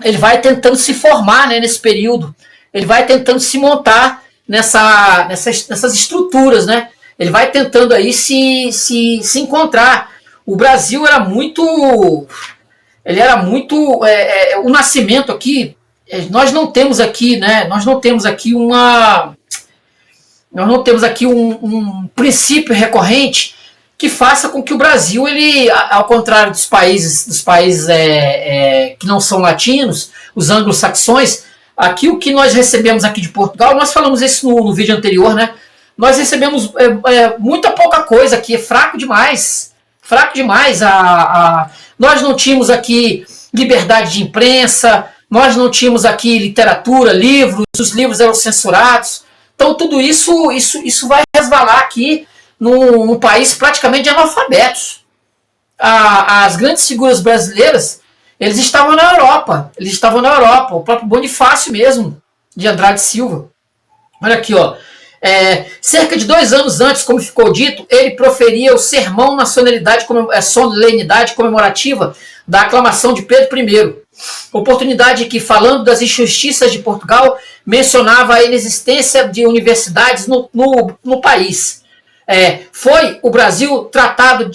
ele vai tentando se formar, né, nesse período, ele vai tentando se montar nessas estruturas, né? Ele vai tentando aí se encontrar. O Brasil era muito... o nascimento aqui, nós não temos aqui, né? Nós não temos aqui um princípio recorrente que faça com que o Brasil, ele, ao contrário dos países que não são latinos, os anglo-saxões, aqui o que nós recebemos aqui de Portugal, nós falamos isso no vídeo anterior, né? Nós recebemos muita pouca coisa aqui, é fraco demais. Fraco demais. Nós não tínhamos aqui liberdade de imprensa, nós não tínhamos aqui literatura, livros, os livros eram censurados. Então tudo isso vai resvalar aqui num país praticamente de analfabetos. As grandes figuras brasileiras, eles estavam na Europa. O próprio Bonifácio mesmo, de Andrade Silva. Olha aqui, ó. Cerca de 2 anos antes, como ficou dito, ele proferia o sermão na solenidade comemorativa da aclamação de Pedro I. Oportunidade que, falando das injustiças de Portugal, mencionava a inexistência de universidades no país. Foi o Brasil tratado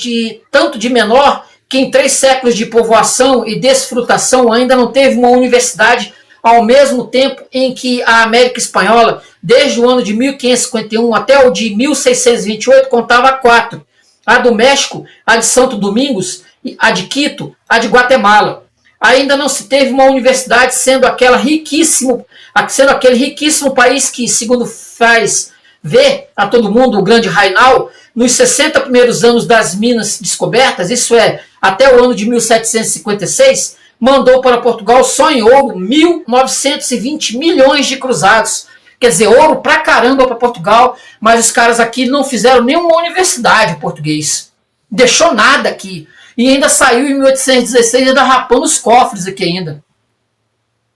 tanto de menor que em 3 séculos de povoação e desfrutação ainda não teve uma universidade, ao mesmo tempo em que a América Espanhola, desde o ano de 1551 até o de 1628, contava 4. A do México, a de Santo Domingos, a de Quito, a de Guatemala. Ainda não se teve uma universidade, sendo aquele riquíssimo país que, segundo faz ver a todo mundo o grande Rainal, nos 60 primeiros anos das minas descobertas, isso é, até o ano de 1756, mandou para Portugal só em ouro 1.920 milhões de cruzados. Quer dizer, ouro pra caramba para Portugal, mas os caras aqui não fizeram nenhuma universidade português. Deixou nada aqui. E ainda saiu em 1816 ainda rapando os cofres aqui ainda.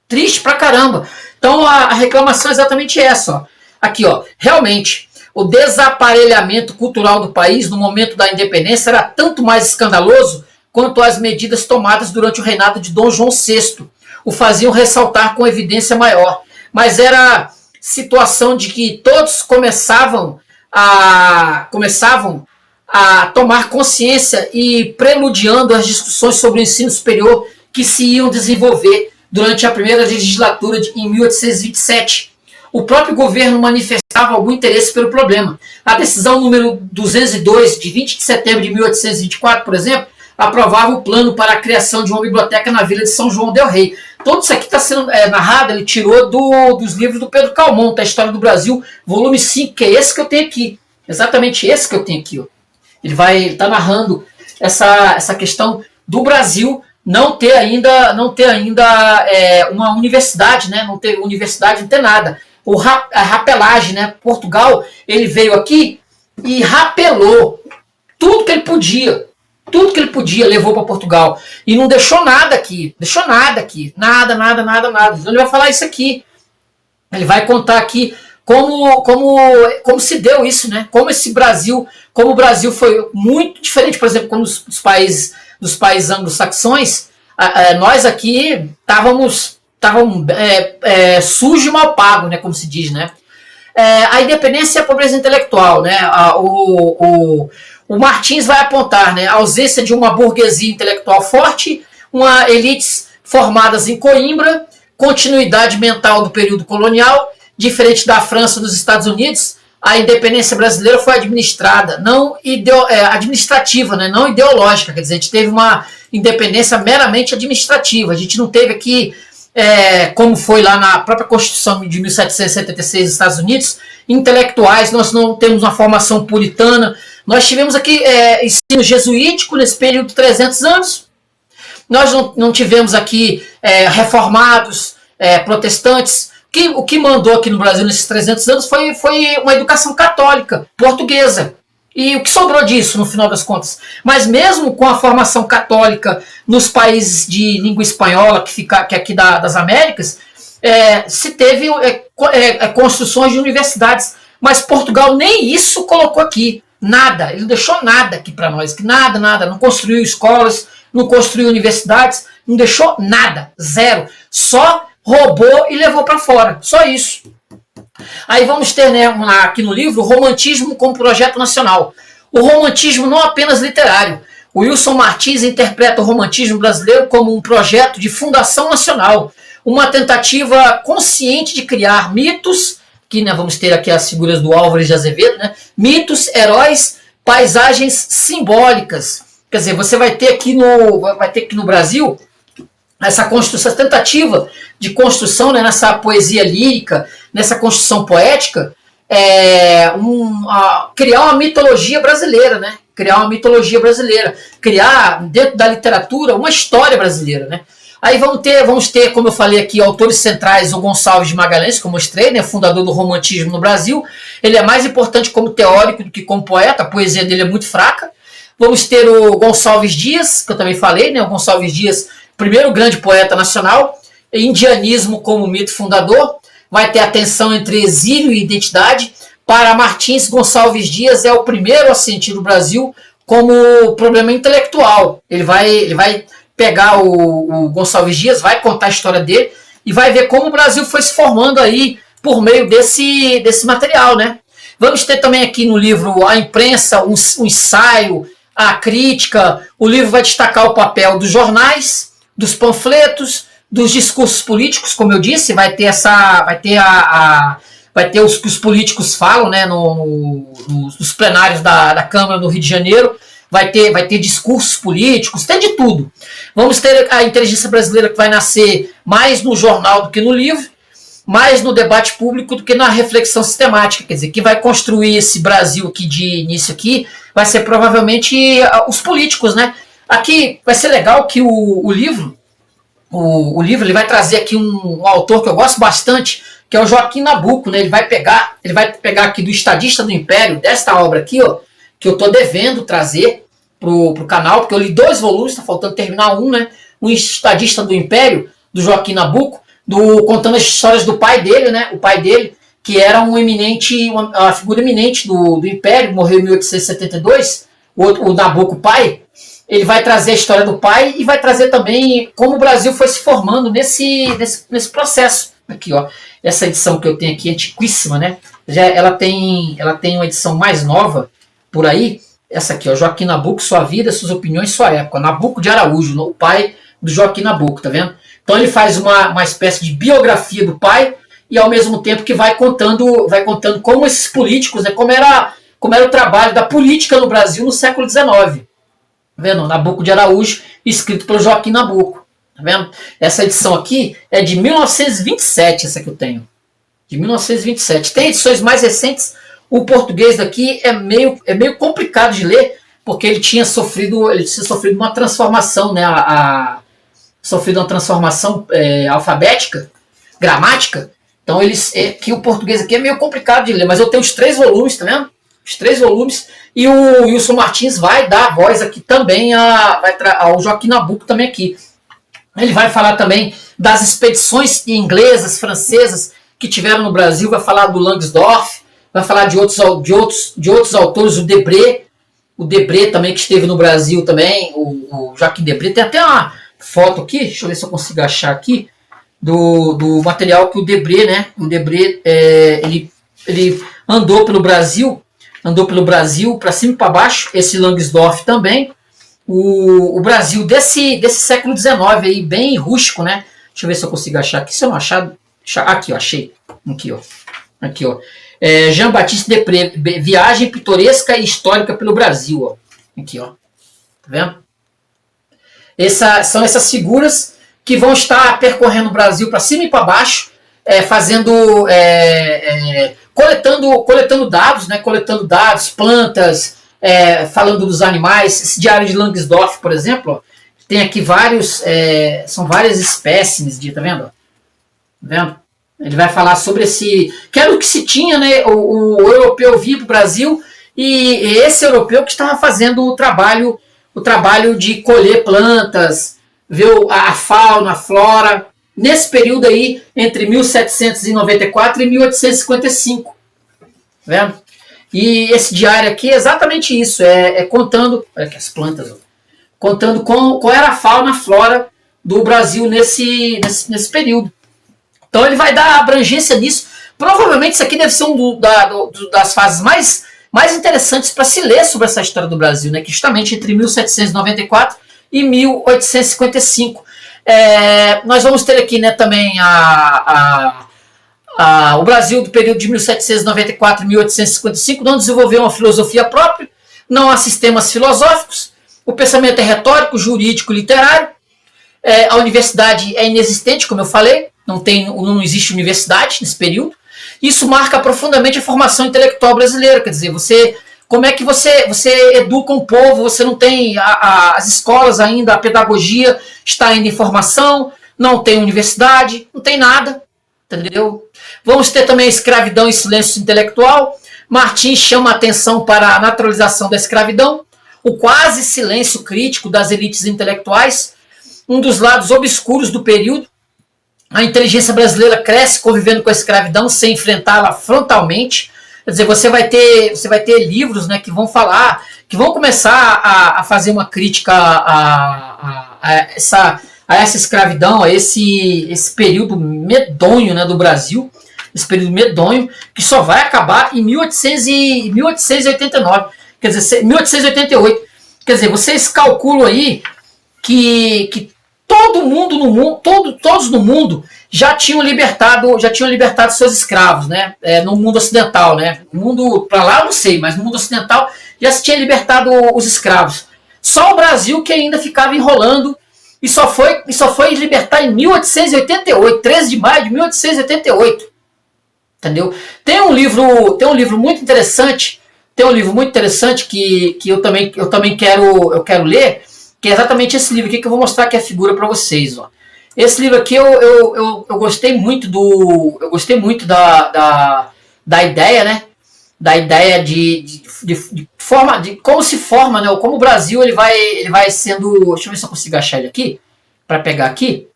Triste pra caramba. Então a reclamação é exatamente essa. Ó. Aqui, ó. Realmente, o desaparelhamento cultural do país no momento da independência era tanto mais escandaloso quanto as medidas tomadas durante o reinado de Dom João VI o faziam ressaltar com evidência maior. Mas era situação de que todos começavam a tomar consciência e preludiando as discussões sobre o ensino superior que se iam desenvolver durante a primeira legislatura em 1827. O próprio governo manifestava algum interesse pelo problema. A decisão número 202, de 20 de setembro de 1824, por exemplo, aprovava o plano para a criação de uma biblioteca na vila de São João del Rei. Tudo isso aqui está sendo narrado, ele tirou dos livros do Pedro Calmon, da História do Brasil, volume 5, que é esse que eu tenho aqui. Exatamente esse que eu tenho aqui. Ó. Ele está narrando essa questão do Brasil não ter ainda uma universidade, né? Não ter universidade, não ter nada. A rapelagem, né? Portugal, ele veio aqui e rapelou tudo que ele podia. Tudo que ele podia levou para Portugal. E não deixou nada aqui. Nada. Então ele vai falar isso aqui. Ele vai contar aqui como se deu isso, né? Como o Brasil foi muito diferente, por exemplo, como dos países anglo-saxões. Nós aqui estávamos sujo e mal pago, né? Como se diz, né? A independência e a pobreza intelectual, né? O Martins vai apontar, né, a ausência de uma burguesia intelectual forte, uma elites formadas em Coimbra, continuidade mental do período colonial, diferente da França e dos Estados Unidos, a independência brasileira foi administrada, administrativa, né, não ideológica, quer dizer, a gente teve uma independência meramente administrativa, a gente não teve aqui, como foi lá na própria Constituição de 1776 dos Estados Unidos, intelectuais, nós não temos uma formação puritana. Nós tivemos aqui ensino jesuítico nesse período de 300 anos. Nós não tivemos aqui reformados, protestantes. O que mandou aqui no Brasil nesses 300 anos foi uma educação católica, portuguesa. E o que sobrou disso, no final das contas? Mas mesmo com a formação católica nos países de língua espanhola, que é aqui das Américas, se teve construções de universidades. Mas Portugal nem isso colocou aqui. Nada, ele não deixou nada aqui para nós, nada, não construiu escolas, não construiu universidades, não deixou nada, zero, só roubou e levou para fora, só isso. Aí vamos ter, né, aqui no livro, o romantismo como projeto nacional. O romantismo não apenas literário. O Wilson Martins interpreta o romantismo brasileiro como um projeto de fundação nacional, uma tentativa consciente de criar mitos. Aqui, né, vamos ter aqui as figuras do Álvares de Azevedo, né? Mitos, heróis, paisagens simbólicas. Quer dizer, você vai ter aqui no Brasil essa construção, essa tentativa de construção, né, nessa poesia lírica, nessa construção poética, criar uma mitologia brasileira, né? Criar dentro da literatura uma história brasileira, né? Aí vamos ter, como eu falei aqui, autores centrais, o Gonçalves de Magalhães, que eu mostrei, né, fundador do romantismo no Brasil. Ele é mais importante como teórico do que como poeta, a poesia dele é muito fraca. Vamos ter o Gonçalves Dias, que eu também falei, né, o Gonçalves Dias, primeiro grande poeta nacional, indianismo como mito fundador, vai ter a tensão entre exílio e identidade. Para Martins, Gonçalves Dias é o primeiro a sentir o Brasil como problema intelectual. Ele vai pegar o Gonçalves Dias, vai contar a história dele e vai ver como o Brasil foi se formando aí por meio desse material, né? Vamos ter também aqui no livro a imprensa, um ensaio, a crítica. O livro vai destacar o papel dos jornais, dos panfletos, dos discursos políticos, como eu disse, vai ter os que os políticos falam, né, nos plenários da Câmara no Rio de Janeiro. Vai ter discursos políticos, tem de tudo. Vamos ter a inteligência brasileira que vai nascer mais no jornal do que no livro, mais no debate público do que na reflexão sistemática. Quer dizer, quem vai construir esse Brasil aqui de início aqui vai ser provavelmente os políticos, né? Aqui vai ser legal que o livro ele vai trazer aqui um autor que eu gosto bastante, que é o Joaquim Nabuco, né? Ele vai pegar aqui do Estadista do Império, desta obra aqui, ó, que eu estou devendo trazer pro canal, porque eu li 2 volumes, está faltando terminar um, né? Um Estadista do Império, do Joaquim Nabuco, contando as histórias do pai dele, né? O pai dele, que era uma figura eminente do Império, morreu em 1872, o Nabucco pai. Ele vai trazer a história do pai e vai trazer também como o Brasil foi se formando nesse processo. Aqui, ó, essa edição que eu tenho aqui, antiquíssima, né? Ela tem uma edição mais nova por aí. Essa aqui, ó, Joaquim Nabuco, Sua Vida, Suas Opiniões, Sua Época. Nabuco de Araújo, o pai do Joaquim Nabuco, tá vendo? Então ele faz uma espécie de biografia do pai e ao mesmo tempo que vai contando como esses políticos, né, como era o trabalho da política no Brasil no século XIX. Tá vendo? Nabuco de Araújo, escrito pelo Joaquim Nabuco. Tá vendo? Essa edição aqui é de 1927, essa que eu tenho. De 1927. Tem edições mais recentes. O português daqui é meio complicado de ler, porque ele tinha sofrido uma transformação, né? Sofrido uma transformação alfabética, gramática. Então que o português aqui é meio complicado de ler, mas eu tenho os 3 volumes, tá vendo? Os 3 volumes, e o Wilson Martins vai dar voz aqui também ao Joaquim Nabuco também aqui. Ele vai falar também das expedições inglesas, francesas que tiveram no Brasil, vai falar do Langsdorff, vai falar de outros autores, o Debré também, que esteve no Brasil também, o Joaquim Debré. Tem até uma foto aqui, deixa eu ver se eu consigo achar aqui, do material que o Debré, né? O Debré, ele andou pelo Brasil para cima e para baixo, esse Langsdorff também. O Brasil desse século XIX aí, bem rústico, né? Deixa eu ver se eu consigo achar aqui. Se eu não achar, aqui, ó, achei. Aqui, ó. Jean-Baptiste Debré, Viagem Pitoresca e Histórica pelo Brasil, ó. Aqui, ó. Tá vendo? São essas figuras que vão estar percorrendo o Brasil para cima e para baixo, coletando dados, né? Coletando dados, plantas, falando dos animais. Esse diário de Langsdorff, por exemplo, ó, tem aqui são várias espécimes tá vendo? Tá vendo? Ele vai falar sobre que era o que se tinha, né? O europeu vinha para o Brasil e esse europeu que estava fazendo o trabalho de colher plantas, ver a fauna, a flora, nesse período aí, entre 1794 e 1855. Tá vendo? E esse diário aqui é exatamente isso, contando, olha aqui as plantas, ó, contando qual era a fauna, a flora do Brasil nesse período. Então ele vai dar abrangência nisso. Provavelmente isso aqui deve ser das fases mais interessantes para se ler sobre essa história do Brasil, né? Que justamente entre 1794 e 1855. Nós vamos ter aqui, né, também o Brasil do período de 1794 e 1855 não desenvolveu uma filosofia própria, não há sistemas filosóficos, o pensamento é retórico, jurídico, literário, a universidade é inexistente, como eu falei, não existe universidade nesse período. Isso marca profundamente a formação intelectual brasileira, quer dizer, como é que você educa um povo, você não tem as escolas ainda, a pedagogia está ainda em formação, não tem universidade, não tem nada, entendeu? Vamos ter também a escravidão e silêncio intelectual. Martins chama a atenção para a naturalização da escravidão, o quase silêncio crítico das elites intelectuais, um dos lados obscuros do período. A inteligência brasileira cresce convivendo com a escravidão sem enfrentá-la frontalmente. Quer dizer, você vai ter livros, né, que vão começar a fazer uma crítica a essa escravidão, a esse período medonho, né, do Brasil, esse período medonho, que só vai acabar em 1889, quer dizer, 1888. Quer dizer, vocês calculam aí que todo mundo no mundo, todos no mundo já tinham libertado seus escravos, né? No mundo ocidental, né? No mundo para lá eu não sei, mas no mundo ocidental já se tinha libertado os escravos. Só o Brasil que ainda ficava enrolando e só foi libertar em 1888, 13 de maio de 1888. Entendeu? Tem um livro muito interessante, que eu também quero ler, que é exatamente esse livro aqui que eu vou mostrar aqui a figura para vocês, ó. Esse livro aqui eu gostei muito da ideia, né? Da ideia de como se forma, né? Como o Brasil ele vai sendo. Deixa eu ver se eu consigo achar ele aqui para pegar aqui.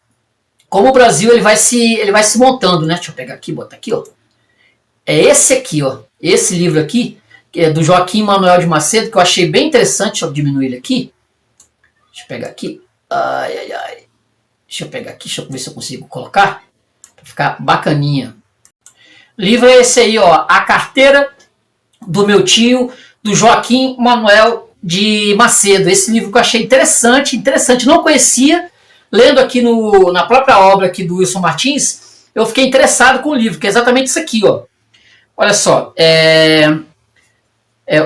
Como o Brasil ele vai se montando, né? Deixa eu pegar aqui, botar aqui, ó. é esse aqui, ó. Esse livro aqui, que é do Joaquim Manuel de Macedo, que eu achei bem interessante. Deixa eu diminuir ele aqui. Deixa eu pegar aqui. Ai, ai, ai. Deixa eu pegar aqui, deixa eu ver se eu consigo colocar. Pra ficar bacaninha. O livro é esse aí, ó. A Carteira do Meu Tio, do Joaquim Manuel de Macedo. Esse livro que eu achei interessante. Não conhecia. Lendo aqui na própria obra aqui do Wilson Martins, eu fiquei interessado com o livro, que é exatamente isso aqui, ó. Olha só,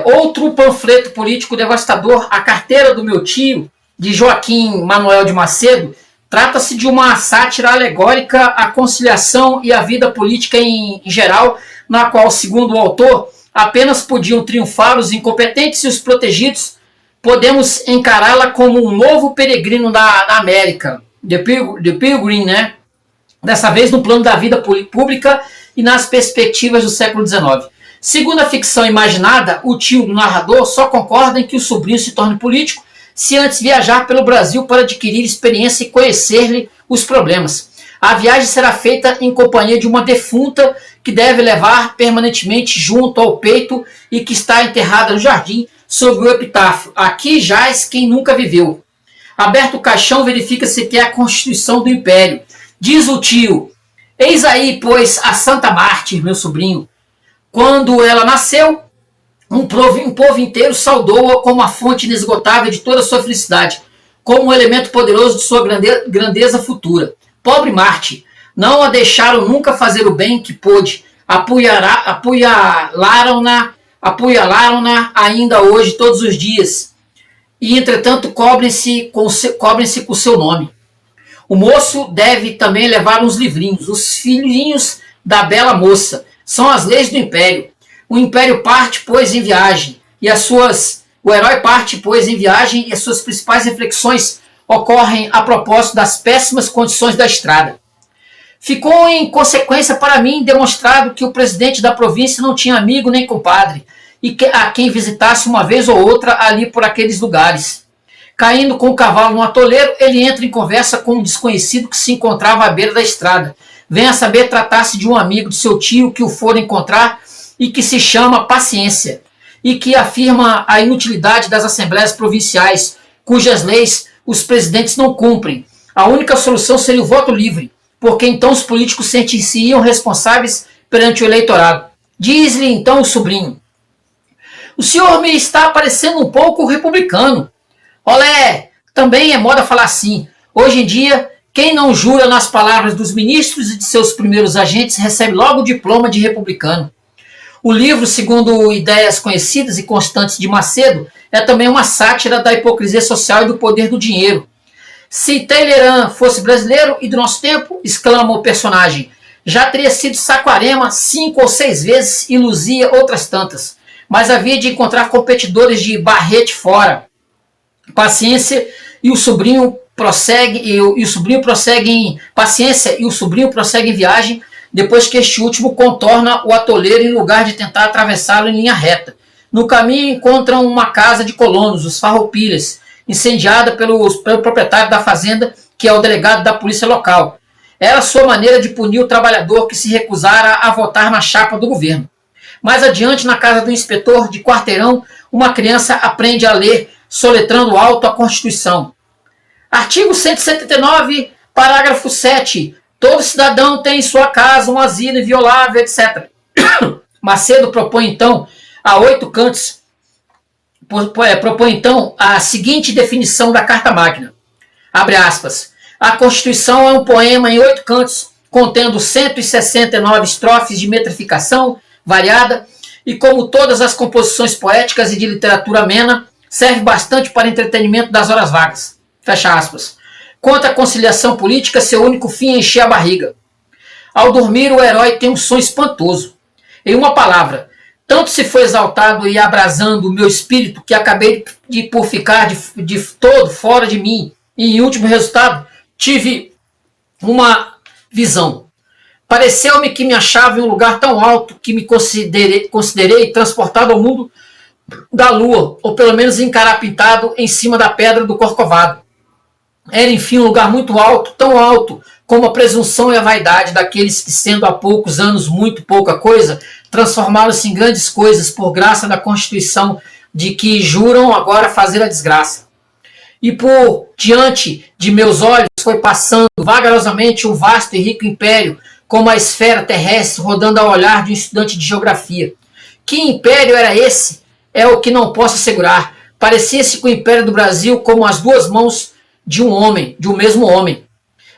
outro panfleto político devastador, A Carteira do Meu Tio, de Joaquim Manuel de Macedo, trata-se de uma sátira alegórica à conciliação e à vida política em geral, na qual, segundo o autor, apenas podiam triunfar os incompetentes e os protegidos. Podemos encará-la como um novo peregrino da América, The Pilgrim, né? Dessa vez no plano da vida pública e nas perspectivas do século XIX. Segundo a ficção imaginada, o tio do narrador só concorda em que o sobrinho se torne político se antes viajar pelo Brasil para adquirir experiência e conhecer-lhe os problemas. A viagem será feita em companhia de uma defunta que deve levar permanentemente junto ao peito e que está enterrada no jardim sob o epitáfio: aqui jaz quem nunca viveu. Aberto o caixão, verifica-se que é a Constituição do Império. Diz o tio: eis aí, pois, a Santa Mártir, meu sobrinho. Quando ela nasceu, um povo inteiro saudou-a como a fonte inesgotável de toda a sua felicidade, como um elemento poderoso de sua grandeza futura. Pobre Marte, não a deixaram nunca fazer o bem que pôde, apunhalaram-na ainda hoje todos os dias, e entretanto cobrem-se com seu nome. O moço deve também levar uns livrinhos, os filhinhos da bela moça, são as leis do Império. O Império parte, pois, em viagem, o herói parte, pois, em viagem, e as suas principais reflexões ocorrem a propósito das péssimas condições da estrada. Ficou, em consequência, para mim, demonstrado que o presidente da província não tinha amigo nem compadre, e a quem visitasse uma vez ou outra ali por aqueles lugares. Caindo com o cavalo no atoleiro, ele entra em conversa com um desconhecido que se encontrava à beira da estrada. Vem a saber tratar-se de um amigo de seu tio que o for encontrar e que se chama Paciência, e que afirma a inutilidade das assembleias provinciais, cujas leis os presidentes não cumprem. A única solução seria o voto livre, porque então os políticos sentiriam responsáveis perante o eleitorado. Diz-lhe então o sobrinho: o senhor me está parecendo um pouco republicano. Olé, também é moda falar assim. Hoje em dia, quem não jura nas palavras dos ministros e de seus primeiros agentes recebe logo o diploma de republicano. O livro, segundo ideias conhecidas e constantes de Macedo, é também uma sátira da hipocrisia social e do poder do dinheiro. Se Talleyrand fosse brasileiro e do nosso tempo, exclama o personagem, já teria sido Saquarema 5 ou 6 vezes e Luzia outras tantas. Mas havia de encontrar competidores de Barrete fora. Paciência e o sobrinho prosseguem Paciência e o sobrinho prosseguem viagem depois que este último contorna o atoleiro em lugar de tentar atravessá-lo em linha reta. No caminho encontram uma casa de colonos, os Farroupilhas, incendiada pelo proprietário da fazenda, que é o delegado da polícia local. Era a sua maneira de punir o trabalhador que se recusara a votar na chapa do governo. Mais adiante, na casa do inspetor de quarteirão, uma criança aprende a ler, soletrando alto a Constituição. Artigo 179, parágrafo 7. Todo cidadão tem em sua casa um asilo inviolável, etc. Macedo propõe então a seguinte definição da Carta Magna. Abre aspas. A Constituição é um poema em 8 cantos, contendo 169 estrofes de metrificação variada, e como todas as composições poéticas e de literatura amena, serve bastante para entretenimento das horas vagas. Fecha aspas. Quanto à conciliação política, seu único fim é encher a barriga. Ao dormir, o herói tem um sonho espantoso. Em uma palavra, tanto se foi exaltado e abrasando o meu espírito que acabei por ficar de todo fora de mim, e em último resultado, tive uma visão. Pareceu-me que me achava em um lugar tão alto que me considerei transportado ao mundo da lua, ou pelo menos encarapitado em cima da pedra do Corcovado. Era, enfim, um lugar muito alto, tão alto como a presunção e a vaidade daqueles que, sendo há poucos anos muito pouca coisa, transformaram-se em grandes coisas por graça da Constituição, de que juram agora fazer a desgraça. E por diante de meus olhos foi passando vagarosamente um vasto e rico império, como a esfera terrestre rodando ao olhar de um estudante de geografia. Que império era esse? É o que não posso assegurar. Parecia-se com o império do Brasil como as duas mãos de um homem, de um mesmo homem.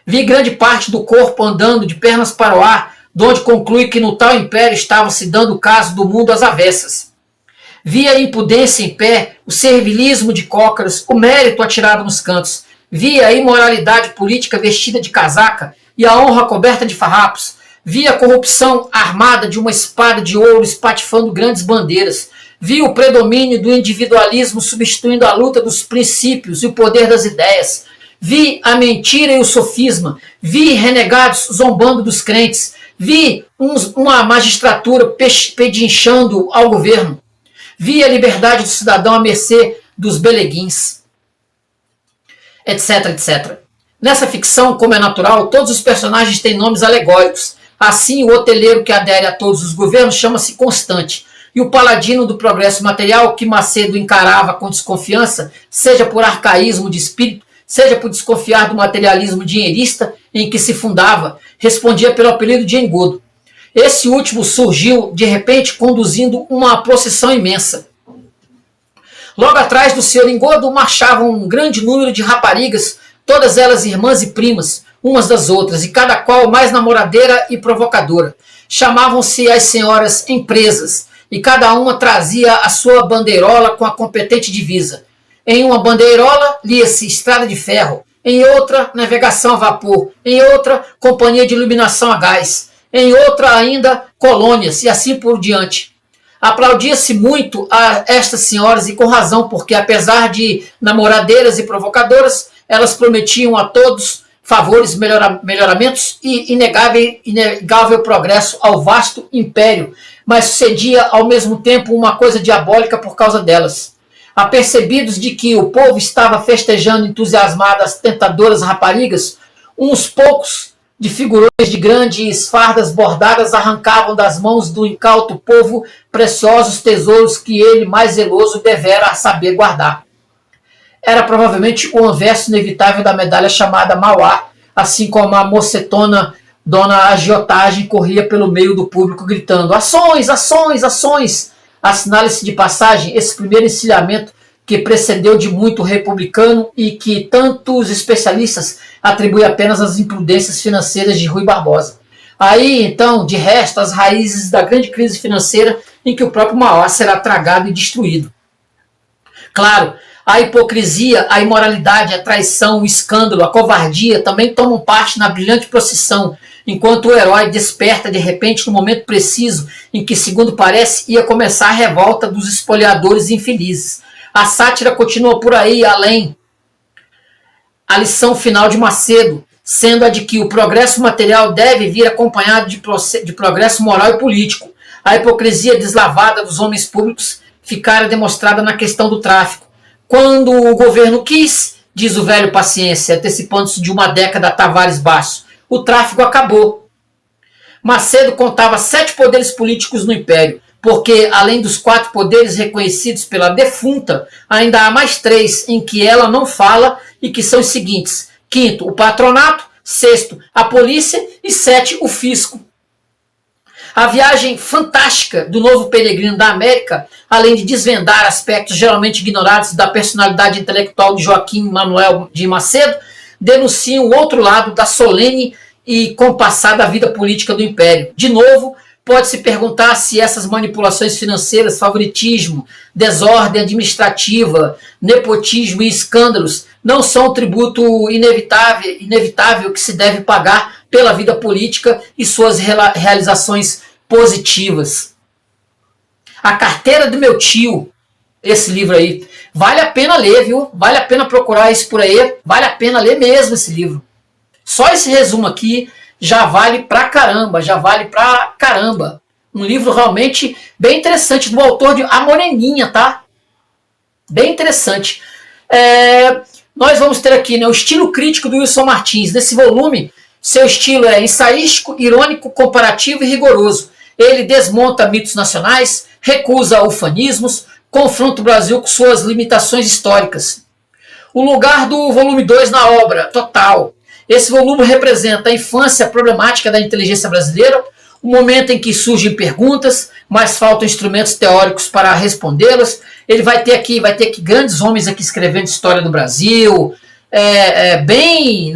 Vi grande parte do corpo andando de pernas para o ar, donde conclui que no tal império estava se dando o caso do mundo às avessas. Vi a impudência em pé, o servilismo de cócaras, o mérito atirado nos cantos. Vi a imoralidade política vestida de casaca e a honra coberta de farrapos. Vi a corrupção armada de uma espada de ouro espatifando grandes bandeiras. Vi o predomínio do individualismo substituindo a luta dos princípios e o poder das ideias. Vi a mentira e o sofisma. Vi renegados zombando dos crentes. Vi uma magistratura pedinchando ao governo. Vi a liberdade do cidadão à mercê dos beleguins, etc, etc. Nessa ficção, como é natural, todos os personagens têm nomes alegóricos. Assim, o hoteleiro que adere a todos os governos chama-se Constante, e o paladino do progresso material, que Macedo encarava com desconfiança, seja por arcaísmo de espírito, seja por desconfiar do materialismo dinheirista em que se fundava, respondia pelo apelido de Engodo. Esse último surgiu, de repente, conduzindo uma procissão imensa. Logo atrás do senhor Engodo marchavam um grande número de raparigas, todas elas irmãs e primas, umas das outras, e cada qual mais namoradeira e provocadora. Chamavam-se as senhoras Empresas, e cada uma trazia a sua bandeirola com a competente divisa. Em uma bandeirola lia-se Estrada de Ferro, em outra, Navegação a Vapor, em outra, Companhia de Iluminação a Gás, em outra ainda, Colônias, e assim por diante. Aplaudia-se muito a estas senhoras, e com razão, porque apesar de namoradeiras e provocadoras, elas prometiam a todos favores, melhoramentos e inegável progresso ao vasto império, mas sucedia ao mesmo tempo uma coisa diabólica por causa delas. Apercebidos de que o povo estava festejando entusiasmado as tentadoras raparigas, uns poucos de figurões de grandes fardas bordadas arrancavam das mãos do incauto povo preciosos tesouros que ele, mais zeloso, devera saber guardar. Era provavelmente o anverso inevitável da medalha chamada Mauá, assim como a mocetona Dona Agiotagem corria pelo meio do público gritando: ações, ações, ações! Assinale-se de passagem esse primeiro encilhamento que precedeu de muito o republicano e que tantos especialistas atribuem apenas às imprudências financeiras de Rui Barbosa. Aí, então, de resto, as raízes da grande crise financeira em que o próprio Mauá será tragado e destruído. Claro, a hipocrisia, a imoralidade, a traição, o escândalo, a covardia também tomam parte na brilhante procissão, enquanto o herói desperta de repente no momento preciso em que, segundo parece, ia começar a revolta dos espoliadores infelizes. A sátira continua por aí além. A lição final de Macedo, sendo a de que o progresso material deve vir acompanhado de progresso moral e político. A hipocrisia deslavada dos homens públicos ficara demonstrada na questão do tráfico. Quando o governo quis, diz o velho Paciência, antecipando-se de uma década a Tavares Baixo, o tráfico acabou. Macedo contava 7 poderes políticos no Império, porque, além dos 4 poderes reconhecidos pela defunta, ainda há mais 3 em que ela não fala e que são os seguintes: 5º, o patronato; 6º, a polícia; e 7º, o fisco. A viagem fantástica do novo peregrino da América, além de desvendar aspectos geralmente ignorados da personalidade intelectual de Joaquim Manuel de Macedo, denuncia o outro lado da solene e compassada vida política do Império. De novo, pode-se perguntar se essas manipulações financeiras, favoritismo, desordem administrativa, nepotismo e escândalos não são um tributo inevitável que se deve pagar pela vida política e suas realizações positivas. A Carteira do Meu Tio, esse livro aí, vale a pena ler, viu? Vale a pena procurar isso por aí, vale a pena ler mesmo esse livro. Só esse resumo aqui já vale pra caramba. Um livro realmente bem interessante, do autor de A Moreninha, tá? Bem interessante. Nós vamos ter aqui, né, o estilo crítico do Wilson Martins. Nesse volume, seu estilo é ensaístico, irônico, comparativo e rigoroso. Ele desmonta mitos nacionais, recusa ufanismos, confronta o Brasil com suas limitações históricas. O lugar do volume 2 na obra, total. Esse volume representa a infância problemática da inteligência brasileira, o momento em que surgem perguntas, mas faltam instrumentos teóricos para respondê-las. Ele vai ter aqui grandes homens aqui escrevendo história do Brasil, bem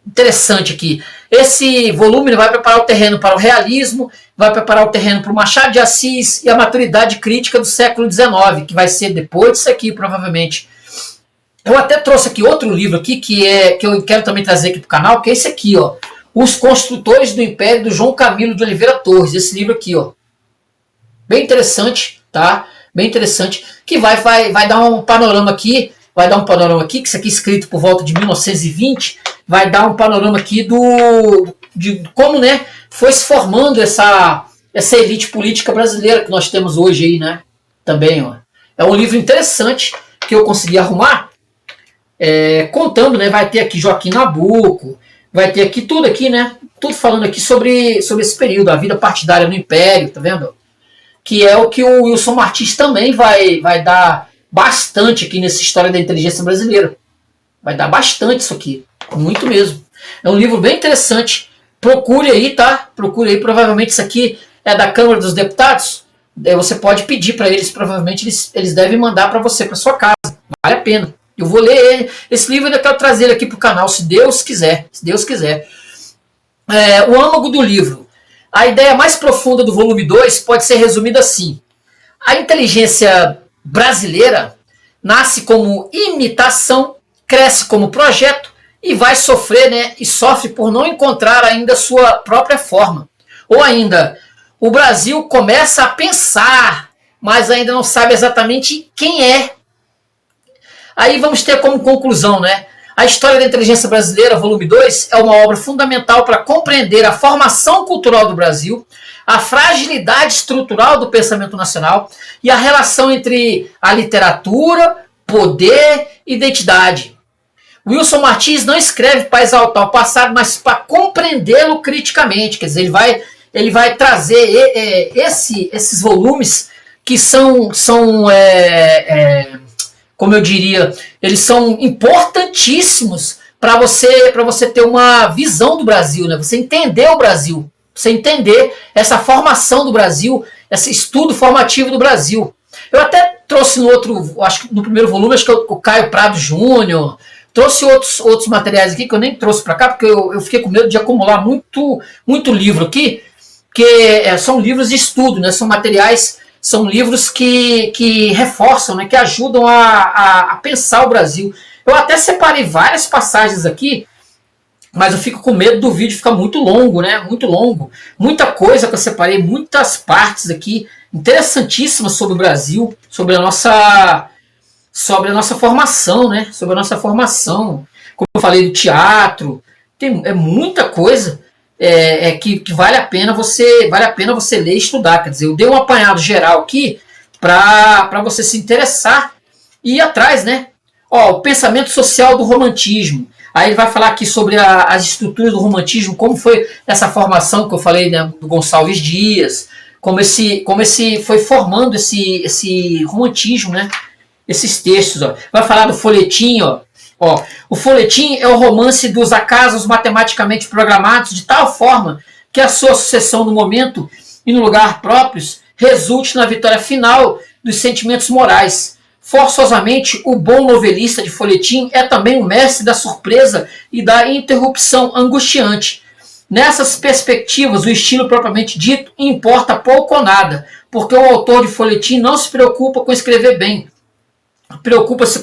interessante aqui. Esse volume vai preparar o terreno para o realismo, vai preparar o terreno para o Machado de Assis e a maturidade crítica do século XIX, que vai ser depois disso aqui, provavelmente. Eu até trouxe aqui outro livro aqui, que eu quero também trazer aqui para o canal, que é esse aqui, ó. Os Construtores do Império, do João Camilo de Oliveira Torres. Esse livro aqui, ó. Bem interessante, tá? Bem interessante. Que vai dar um panorama aqui. Vai dar um panorama aqui, que isso aqui é escrito por volta de 1920. Vai dar um panorama aqui de como, né, foi se formando essa elite política brasileira que nós temos hoje aí, né? Também, ó. É um livro interessante que eu consegui arrumar. Contando, né? Vai ter aqui Joaquim Nabuco, vai ter aqui tudo aqui, né? Tudo falando aqui sobre esse período, a vida partidária no Império, tá vendo? Que é o que o Wilson Martins também vai dar bastante aqui nessa história da inteligência brasileira. Vai dar bastante isso aqui, muito mesmo. É um livro bem interessante. Procure aí, tá? Procure aí, provavelmente isso aqui é da Câmara dos Deputados. Você pode pedir para eles, provavelmente eles devem mandar para você, para sua casa. Vale a pena. Eu vou ler ele. Esse livro eu ainda quero trazer ele aqui para o canal, se Deus quiser. Se Deus quiser. O âmago do livro. A ideia mais profunda do volume 2 pode ser resumida assim. A inteligência brasileira nasce como imitação, cresce como projeto e vai sofrer, né? E sofre por não encontrar ainda sua própria forma. Ou ainda, o Brasil começa a pensar, mas ainda não sabe exatamente quem é. Aí vamos ter como conclusão, né? A História da Inteligência Brasileira, volume 2, é uma obra fundamental para compreender a formação cultural do Brasil, a fragilidade estrutural do pensamento nacional e a relação entre a literatura, poder e identidade. Wilson Martins não escreve para exaltar o passado, mas para compreendê-lo criticamente. Quer dizer, ele vai trazer esses volumes que são como eu diria, eles são importantíssimos para você ter uma visão do Brasil, né? Você entender o Brasil, você entender essa formação do Brasil, esse estudo formativo do Brasil. Eu até trouxe acho que no primeiro volume, acho que o Caio Prado Júnior, trouxe outros materiais aqui que eu nem trouxe para cá, porque eu fiquei com medo de acumular muito livro aqui, que são livros de estudo, né? São materiais. São livros que reforçam, né, que ajudam a pensar o Brasil. Eu até separei várias passagens aqui, mas eu fico com medo do vídeo ficar muito longo, né? Muito longo. Muita coisa que eu separei, muitas partes aqui interessantíssimas sobre o Brasil, sobre a nossa formação, né? Sobre a nossa formação. Como eu falei do teatro, é muita coisa. Que vale a pena você ler e estudar. Quer dizer, eu dei um apanhado geral aqui para você se interessar e ir atrás, né? O pensamento social do romantismo. Aí ele vai falar aqui sobre as estruturas do romantismo, como foi essa formação que eu falei, né, do Gonçalves Dias, como esse foi formando esse romantismo, né? Esses textos, ó. Vai falar do folhetim, ó. O folhetim é o romance dos acasos matematicamente programados de tal forma que a sua sucessão no momento e no lugar próprios resulte na vitória final dos sentimentos morais. Forçosamente, o bom novelista de folhetim é também o mestre da surpresa e da interrupção angustiante. Nessas perspectivas, o estilo propriamente dito importa pouco ou nada, porque o autor de folhetim não se preocupa com escrever bem, preocupa-se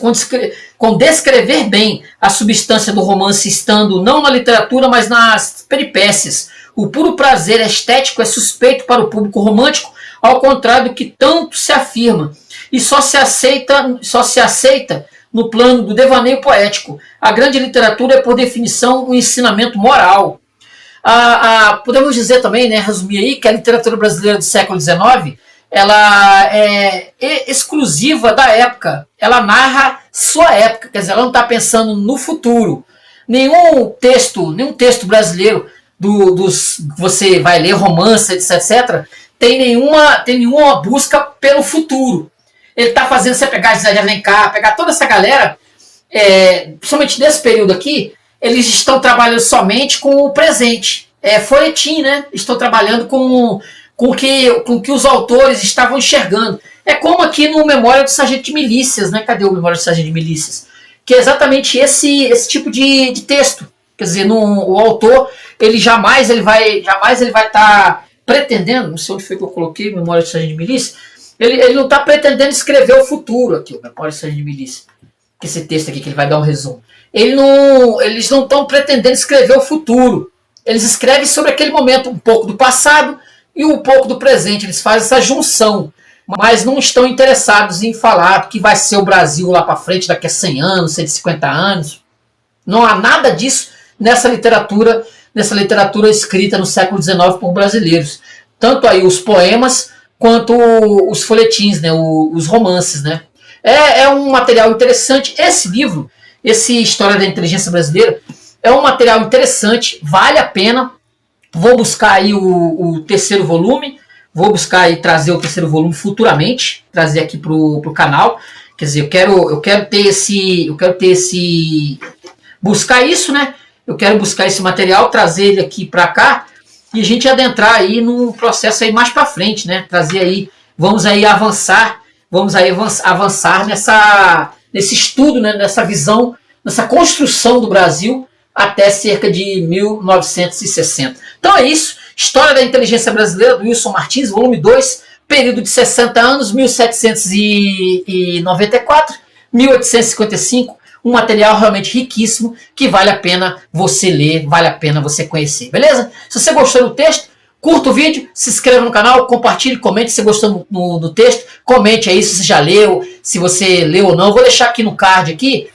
com descrever bem a substância do romance, estando não na literatura, mas nas peripécias. O puro prazer estético é suspeito para o público romântico, ao contrário do que tanto se afirma, e só se aceita no plano do devaneio poético. A grande literatura é, por definição, um ensinamento moral. Podemos dizer também, né, resumir aí, que a literatura brasileira do século XIX ela é exclusiva da época. Ela narra sua época, quer dizer, ela não está pensando no futuro. Nenhum texto brasileiro você vai ler romance, etc., tem nenhuma busca pelo futuro. Ele está fazendo você pegar José de Alencar, pegar toda essa galera, principalmente nesse período aqui, eles estão trabalhando somente com o presente. Folhetim, né? Estão trabalhando com o que os autores estavam enxergando. É como aqui no Memória do Sargento de Milícias, né? Cadê o Memória do Sargento de Milícias? Que é exatamente esse tipo de texto. Quer dizer, o autor, ele jamais ele vai estar pretendendo, não sei onde foi que eu coloquei, Memória do Sargento de Milícias, ele não está pretendendo escrever o futuro aqui, o Memória do Sargento de Milícias. Esse texto aqui que ele vai dar um resumo. Eles não estão pretendendo escrever o futuro. Eles escrevem sobre aquele momento, um pouco do passado e um pouco do presente. Eles fazem essa junção, mas não estão interessados em falar que vai ser o Brasil lá para frente, daqui a 100 anos, 150 anos. Não há nada disso nessa literatura escrita no século XIX por brasileiros. Tanto aí os poemas quanto os folhetins, né, os romances. Né. É um material interessante. Esse livro, esse História da Inteligência Brasileira, é um material interessante, vale a pena. Vou buscar aí o terceiro volume, vou buscar aí trazer o terceiro volume futuramente, trazer aqui pro canal. Quer dizer, eu quero ter esse buscar isso, né? Eu quero buscar esse material, trazer ele aqui para cá e a gente adentrar aí num processo aí mais para frente, né? Trazer aí, vamos aí avançar nesse estudo, né? Nessa visão, nessa construção do Brasil até cerca de 1960. Então é isso. História da Inteligência Brasileira, do Wilson Martins, volume 2, período de 60 anos, 1794, 1855. Um material realmente riquíssimo que vale a pena você ler, vale a pena você conhecer, beleza? Se você gostou do texto, curta o vídeo, se inscreva no canal, compartilhe, comente se você gostou do texto, comente aí se você já leu, se você leu ou não. Eu vou deixar aqui no card aqui,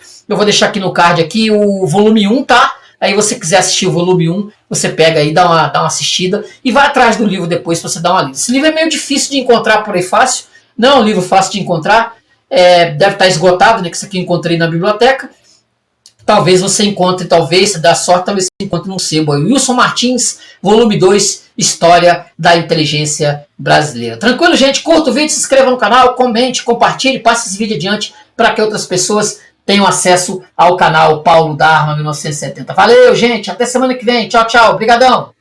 o volume 1, tá? Aí você quiser assistir o volume 1, você pega aí, dá uma assistida e vai atrás do livro depois para você dar uma lida. Esse livro é meio difícil de encontrar por aí fácil, não é um livro fácil de encontrar, deve estar esgotado, né, que isso aqui eu encontrei na biblioteca. Talvez você encontre, se dá sorte, talvez você encontre num sebo aí. Wilson Martins, volume 2, História da Inteligência Brasileira. Tranquilo, gente? Curta o vídeo, se inscreva no canal, comente, compartilhe, passe esse vídeo adiante para que outras pessoas tenham acesso ao canal Paulo da Arma 1970. Valeu, gente. Até semana que vem. Tchau, tchau. Obrigadão.